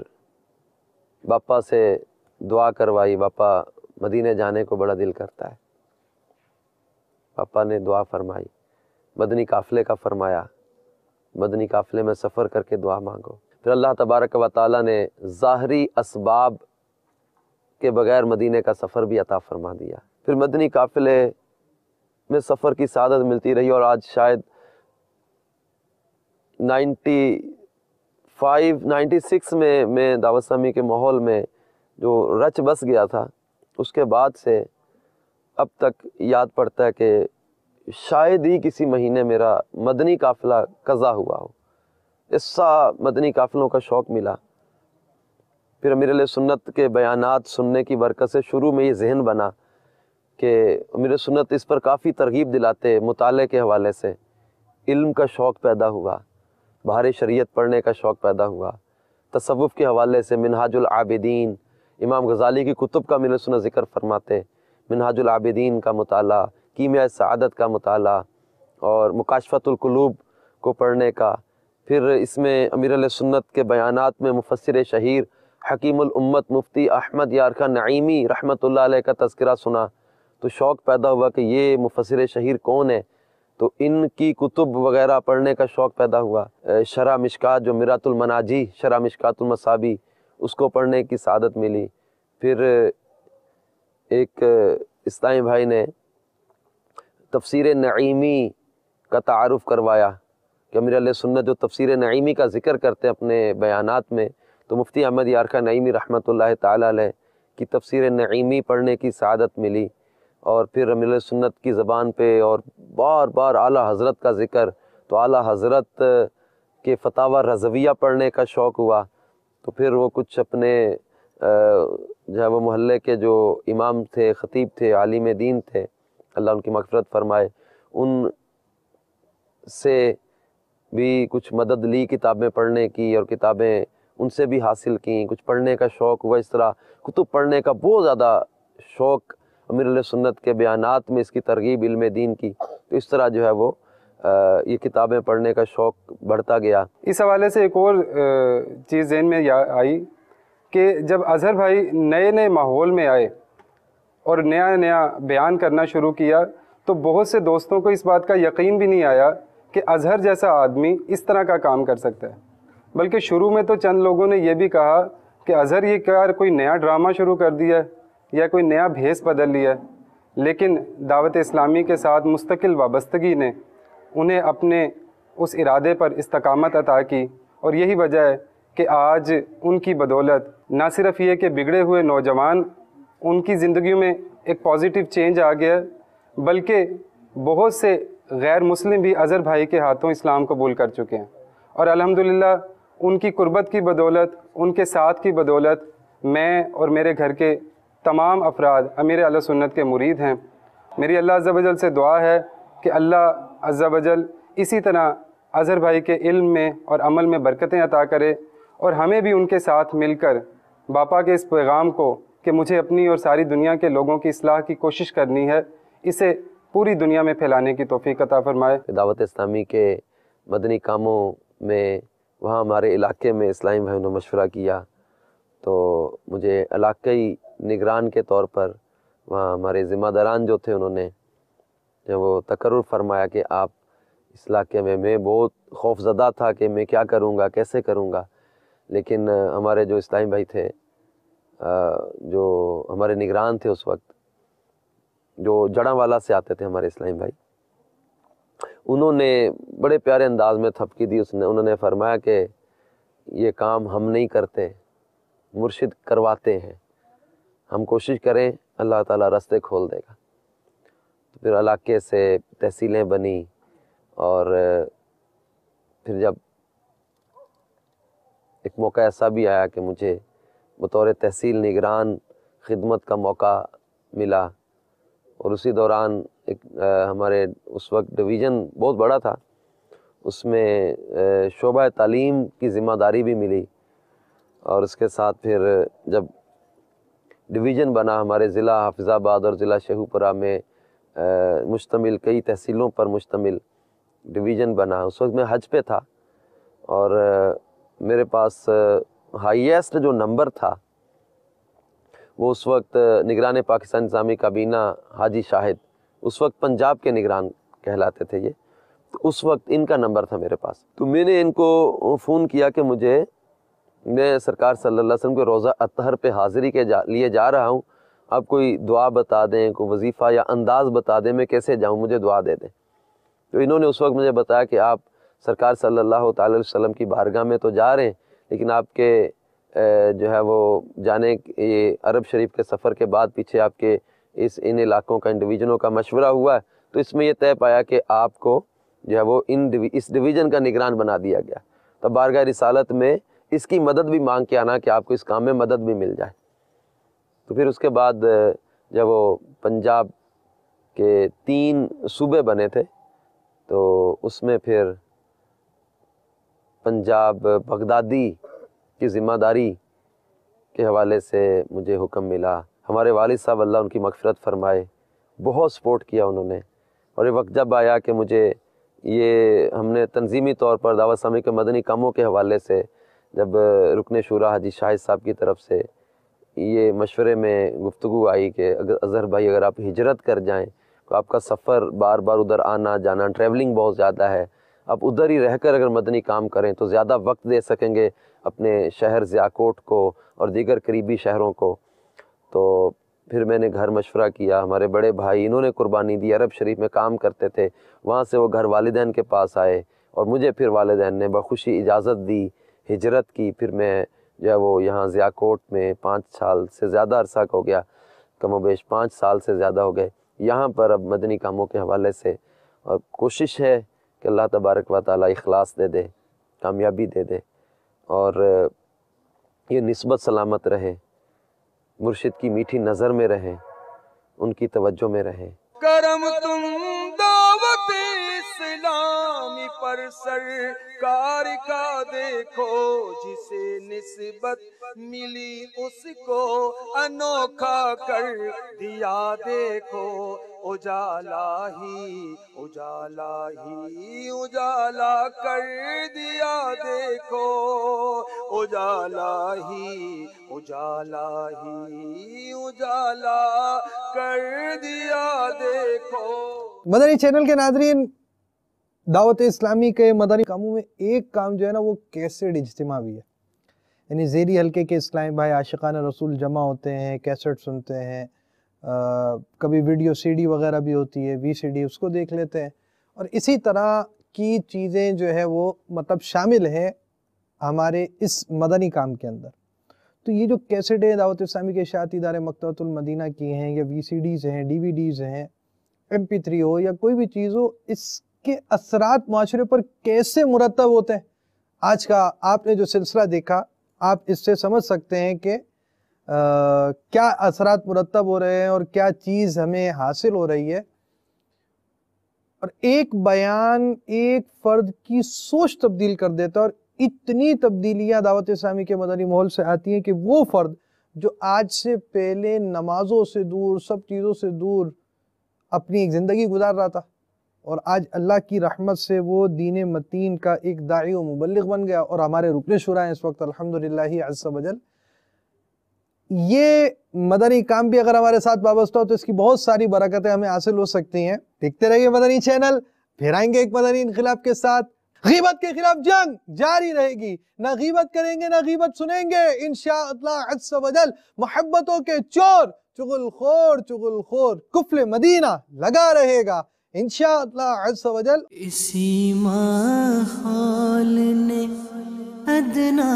Speaker 5: باپا سے دعا کروائی۔ باپا مدینے جانے کو بڑا دل کرتا ہے، پاپا نے دعا فرمائی، مدنی قافلے کا فرمایا، مدنی قافلے میں سفر کر کے دعا مانگو۔ پھر اللہ تبارک و تعالیٰ نے ظاہری اسباب کے بغیر مدینے کا سفر بھی عطا فرما دیا۔ پھر مدنی قافلے میں سفر کی سعادت ملتی رہی، اور آج شاید 96 میں دعوت اسلامی کے ماحول میں جو رچ بس گیا تھا، اس کے بعد سے اب تک یاد پڑتا ہے کہ شاید ہی کسی مہینے میرا مدنی قافلہ قضا ہوا ہو۔ ایسا مدنی قافلوں کا شوق ملا۔ پھر امیر علیہ سنت کے بیانات سننے کی برکت سے شروع میں یہ ذہن بنا کہ امیر سنت اس پر کافی ترغیب دلاتے، مطالعے کے حوالے سے علم کا شوق پیدا ہوا، بہار شریعت پڑھنے کا شوق پیدا ہوا، تصوف کے حوالے سے منہاج العابدین، امام غزالی کی کتب کا من سنت ذکر فرماتے، منہاج العابدین کا مطالعہ، کیمیاء سعادت کا مطالعہ اور مکاشفۃ القلوب کو پڑھنے کا، پھر اس میں امیر علیہ سنت کے بیانات میں مفسر شہیر حکیم الامت مفتی احمد یار خان نعیمی رحمۃ اللہ علیہ کا تذکرہ سنا تو شوق پیدا ہوا کہ یہ مفسر شہیر کون ہے، تو ان کی کتب وغیرہ پڑھنے کا شوق پیدا ہوا۔ شرح مشکات جو مرات المناجی، شرح مشکات المصابی، اس کو پڑھنے کی سعادت ملی۔ پھر ایک اسلامی بھائی نے تفسیر نعیمی کا تعارف کروایا کہ امیر علیہ سنت جو تفسیر نعیمی کا ذکر کرتے ہیں اپنے بیانات میں، تو مفتی احمد یار خان نعیمی رحمۃ اللہ تعالیٰ علیہ کی تفسیر نعیمی پڑھنے کی سعادت ملی۔ اور پھر امیر علیہ سنت کی زبان پہ اور بار بار اعلیٰ حضرت کا ذکر، تو اعلیٰ حضرت کے فتاوی رضویہ پڑھنے کا شوق ہوا۔ تو پھر وہ کچھ اپنے جو ہے وہ محلے کے جو امام تھے، خطیب تھے، عالم دین تھے، اللہ ان کی مغفرت فرمائے، ان سے بھی کچھ مدد لی کتابیں پڑھنے کی، اور کتابیں ان سے بھی حاصل کیں، کچھ پڑھنے کا شوق ہوا۔ اس طرح کتب پڑھنے کا بہت زیادہ شوق امیر علیہ سنت کے بیانات میں اس کی ترغیب علم دین کی، تو اس طرح جو ہے وہ یہ کتابیں پڑھنے کا شوق بڑھتا گیا۔
Speaker 8: اس حوالے سے ایک اور چیز ذہن میں آئی کہ جب اظہر بھائی نئے نئے ماحول میں آئے اور نیا نیا بیان کرنا شروع کیا تو بہت سے دوستوں کو اس بات کا یقین بھی نہیں آیا کہ اظہر جیسا آدمی اس طرح کا کام کر سکتا ہے، بلکہ شروع میں تو چند لوگوں نے یہ بھی کہا کہ اظہر یہ کیا کوئی نیا ڈرامہ شروع کر دیا ہے یا کوئی نیا بھیس بدل لیا ہے، لیکن دعوت اسلامی کے ساتھ مستقل وابستگی نے انہیں اپنے اس ارادے پر استقامت عطا کی، اور یہی وجہ ہے کہ آج ان کی بدولت نہ صرف یہ کہ بگڑے ہوئے نوجوان ان کی زندگیوں میں ایک پازیٹیو چینج آ گیا ہے، بلکہ بہت سے غیر مسلم بھی اظہر بھائی کے ہاتھوں اسلام قبول کر چکے ہیں، اور الحمدللہ ان کی قربت کی بدولت، ان کے ساتھ کی بدولت میں اور میرے گھر کے تمام افراد امیر اہل سنت کے مرید ہیں۔ میری اللہ عز و جل سے دعا ہے کہ اللہ عز و جل اسی طرح اظہر بھائی کے علم میں اور عمل میں برکتیں عطا کرے، اور ہمیں بھی ان کے ساتھ مل کر باپا کے اس پیغام کو کہ مجھے اپنی اور ساری دنیا کے لوگوں کی اصلاح کی کوشش کرنی ہے، اسے پوری دنیا میں پھیلانے کی توفیق عطا فرمائے۔
Speaker 5: دعوت اسلامی کے مدنی کاموں میں وہاں ہمارے علاقے میں اسلامی بھائیوں نے مشورہ کیا، تو مجھے علاقائی نگران کے طور پر وہاں ہمارے ذمہ داران جو تھے انہوں نے جب وہ تقرر فرمایا کہ آپ اس علاقے میں بہت خوف زدہ تھا کہ میں کیا کروں گا، کیسے کروں گا، لیکن ہمارے جو اسلامی بھائی تھے جو ہمارے نگران تھے اس وقت، جو جڑاں والا سے آتے تھے ہمارے اسلامی بھائی، انہوں نے بڑے پیارے انداز میں تھپکی دی، انہوں نے فرمایا کہ یہ کام ہم نہیں کرتے، مرشد کرواتے ہیں، ہم کوشش کریں اللہ تعالیٰ راستے کھول دے گا۔ تو پھر علاقے سے تحصیلیں بنی، اور پھر جب ایک موقع ایسا بھی آیا کہ مجھے بطور تحصیل نگران خدمت کا موقع ملا، اور اسی دوران ایک ہمارے اس وقت ڈویژن بہت بڑا تھا، اس میں شعبہ تعلیم کی ذمہ داری بھی ملی، اور اس کے ساتھ پھر جب ڈویژن بنا ہمارے ضلع حافظ آباد اور ضلع شیخوپورہ میں مشتمل کئی تحصیلوں پر مشتمل ڈویژن بنا، اس وقت میں حج پہ تھا، اور میرے پاس ہائیسٹ جو نمبر تھا وہ اس وقت نگران پاکستان نظامی کابینہ حاجی شاہد، اس وقت پنجاب کے نگران کہلاتے تھے یہ، تو اس وقت ان کا نمبر تھا میرے پاس، تو میں نے ان کو فون کیا کہ میں سرکار صلی اللہ علیہ وسلم کے روزہ اطہر پہ حاضری کے لیے جا رہا ہوں، آپ کوئی دعا بتا دیں، کوئی وظیفہ یا انداز بتا دیں، میں کیسے جاؤں، مجھے دعا دے دیں۔ تو انہوں نے اس وقت مجھے بتایا کہ آپ سرکار صلی اللہ تعالی علیہ وسلم کی بارگاہ میں تو جا رہے ہیں، لیکن آپ کے جو ہے وہ جانے یہ عرب شریف کے سفر کے بعد پیچھے آپ کے ان علاقوں کا، ان ڈویژنوں کا مشورہ ہوا ہے، تو اس میں یہ طے پایا کہ آپ کو جو ہے وہ اس ڈویژن کا نگران بنا دیا گیا۔ تو بارگاہ رسالت میں اس کی مدد بھی مانگ کے آنا کہ آپ کو اس کام میں مدد بھی مل جائے۔ تو پھر اس کے بعد جب وہ پنجاب کے 3 صوبے بنے تھے، تو اس میں پھر پنجاب بغدادی کی ذمہ داری کے حوالے سے مجھے حکم ملا. ہمارے والد صاحب اللہ ان کی مغفرت فرمائے بہت سپورٹ کیا انہوں نے. اور یہ وقت جب آیا کہ مجھے یہ ہم نے تنظیمی طور پر دعوت اسلامی کے مدنی کاموں کے حوالے سے جب رکن شورا حاجی شاہد صاحب کی طرف سے یہ مشورے میں گفتگو آئی کہ اظہر بھائی اگر آپ ہجرت کر جائیں تو آپ کا سفر بار بار ادھر آنا جانا ٹریولنگ بہت زیادہ ہے, آپ ادھر ہی رہ کر اگر مدنی کام کریں تو زیادہ وقت دے سکیں گے اپنے شہر ضیاکوٹ کو اور دیگر قریبی شہروں کو. تو پھر میں نے گھر مشورہ کیا. ہمارے بڑے بھائی انہوں نے قربانی دی, عرب شریف میں کام کرتے تھے, وہاں سے وہ گھر والدین کے پاس آئے اور مجھے پھر والدین نے بخوشی اجازت دی, ہجرت کی. پھر میں جو ہے وہ یہاں ضیاکوٹ میں 5 سال سے زیادہ عرصہ ہو گیا, کم و بیش 5 سال سے زیادہ ہو گئے یہاں پر اب مدنی کاموں کے حوالے سے. اور کوشش ہے کہ اللہ تبارک و تعالیٰ اخلاص دے دے, کامیابی دے دے اور یہ نسبت سلامت رہے, مرشد کی میٹھی نظر میں رہے, ان کی توجہ میں رہے.
Speaker 4: کرم تم دعوت اسلامی پر سرکار کا دیکھو, جسے نسبت ملی اس کو انوکھا کر دیا دیکھو. اجالا ہی اجالا ہی اجالا کر دیا دیکھو, اجالا ہی اجالا ہی اجالا کر دیا دیکھو.
Speaker 2: مدنی چینل کے ناظرین, دعوت اسلامی کے مدنی کاموں میں ایک کام جو ہے نا وہ کیسٹ اجتماع بھی ہے. یعنی زیری حلقے کے اسلامی بھائی عاشقان رسول جمع ہوتے ہیں, کیسٹ سنتے ہیں, کبھی ویڈیو سی ڈی وغیرہ بھی ہوتی ہے, وی سی ڈی, اس کو دیکھ لیتے ہیں. اور اسی طرح کی چیزیں جو ہے وہ مطلب شامل ہیں ہمارے اس مدنی کام کے اندر. تو یہ جو کیسٹیں دعوت اسلامی کے اشاعتی ادارے مکتبۃ المدینہ کی ہیں, یا وی سی ڈیز ہیں, ڈی وی ڈیز ہیں, MP3 ہو یا کوئی بھی چیز ہو, اس کے اثرات معاشرے پر کیسے مرتب ہوتے ہیں. آج کا آپ نے جو سلسلہ دیکھا, آپ اس سے سمجھ سکتے ہیں کہ کیا اثرات مرتب ہو رہے ہیں اور کیا چیز ہمیں حاصل ہو رہی ہے. اور ایک بیان ایک فرد کی سوچ تبدیل کر دیتا ہے, اور اتنی تبدیلیاں دعوت اسلامی کے مدنی ماحول سے آتی ہیں کہ وہ فرد جو آج سے پہلے نمازوں سے دور, سب چیزوں سے دور اپنی ایک زندگی گزار رہا تھا, اور آج اللہ کی رحمت سے وہ دین متین کا ایک داعی و مبلغ بن گیا اور ہمارے رکن شورا ہیں اس وقت الحمدللہ عز و جل. یہ مدنی کام بھی اگر ہمارے ساتھ وابستہ ہو تو اس کی بہت ساری برکتیں ہمیں حاصل ہو سکتی ہیں. دیکھتے رہیے مدنی چینل, پھر آئیں گے ایک مدنی انقلاب کے ساتھ. غیبت کے خلاف جنگ جاری رہے گی, نہ غیبت کریں گے نہ غیبت سنیں گے انشاءاللہ عز و جل. محبتوں کے چور چغل خور کفل مدینہ لگا رہے گا انشاءاللہ عز و جل.
Speaker 14: اسی ماحول نے ادنا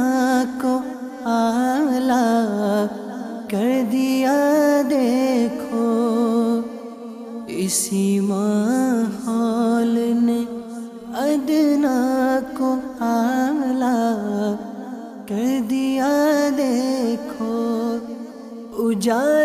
Speaker 14: کو اعلیٰ کر دیا دیکھو, اسی ماحول نے ادنا کو اعلیٰ کر دیا دیکھو. اجالا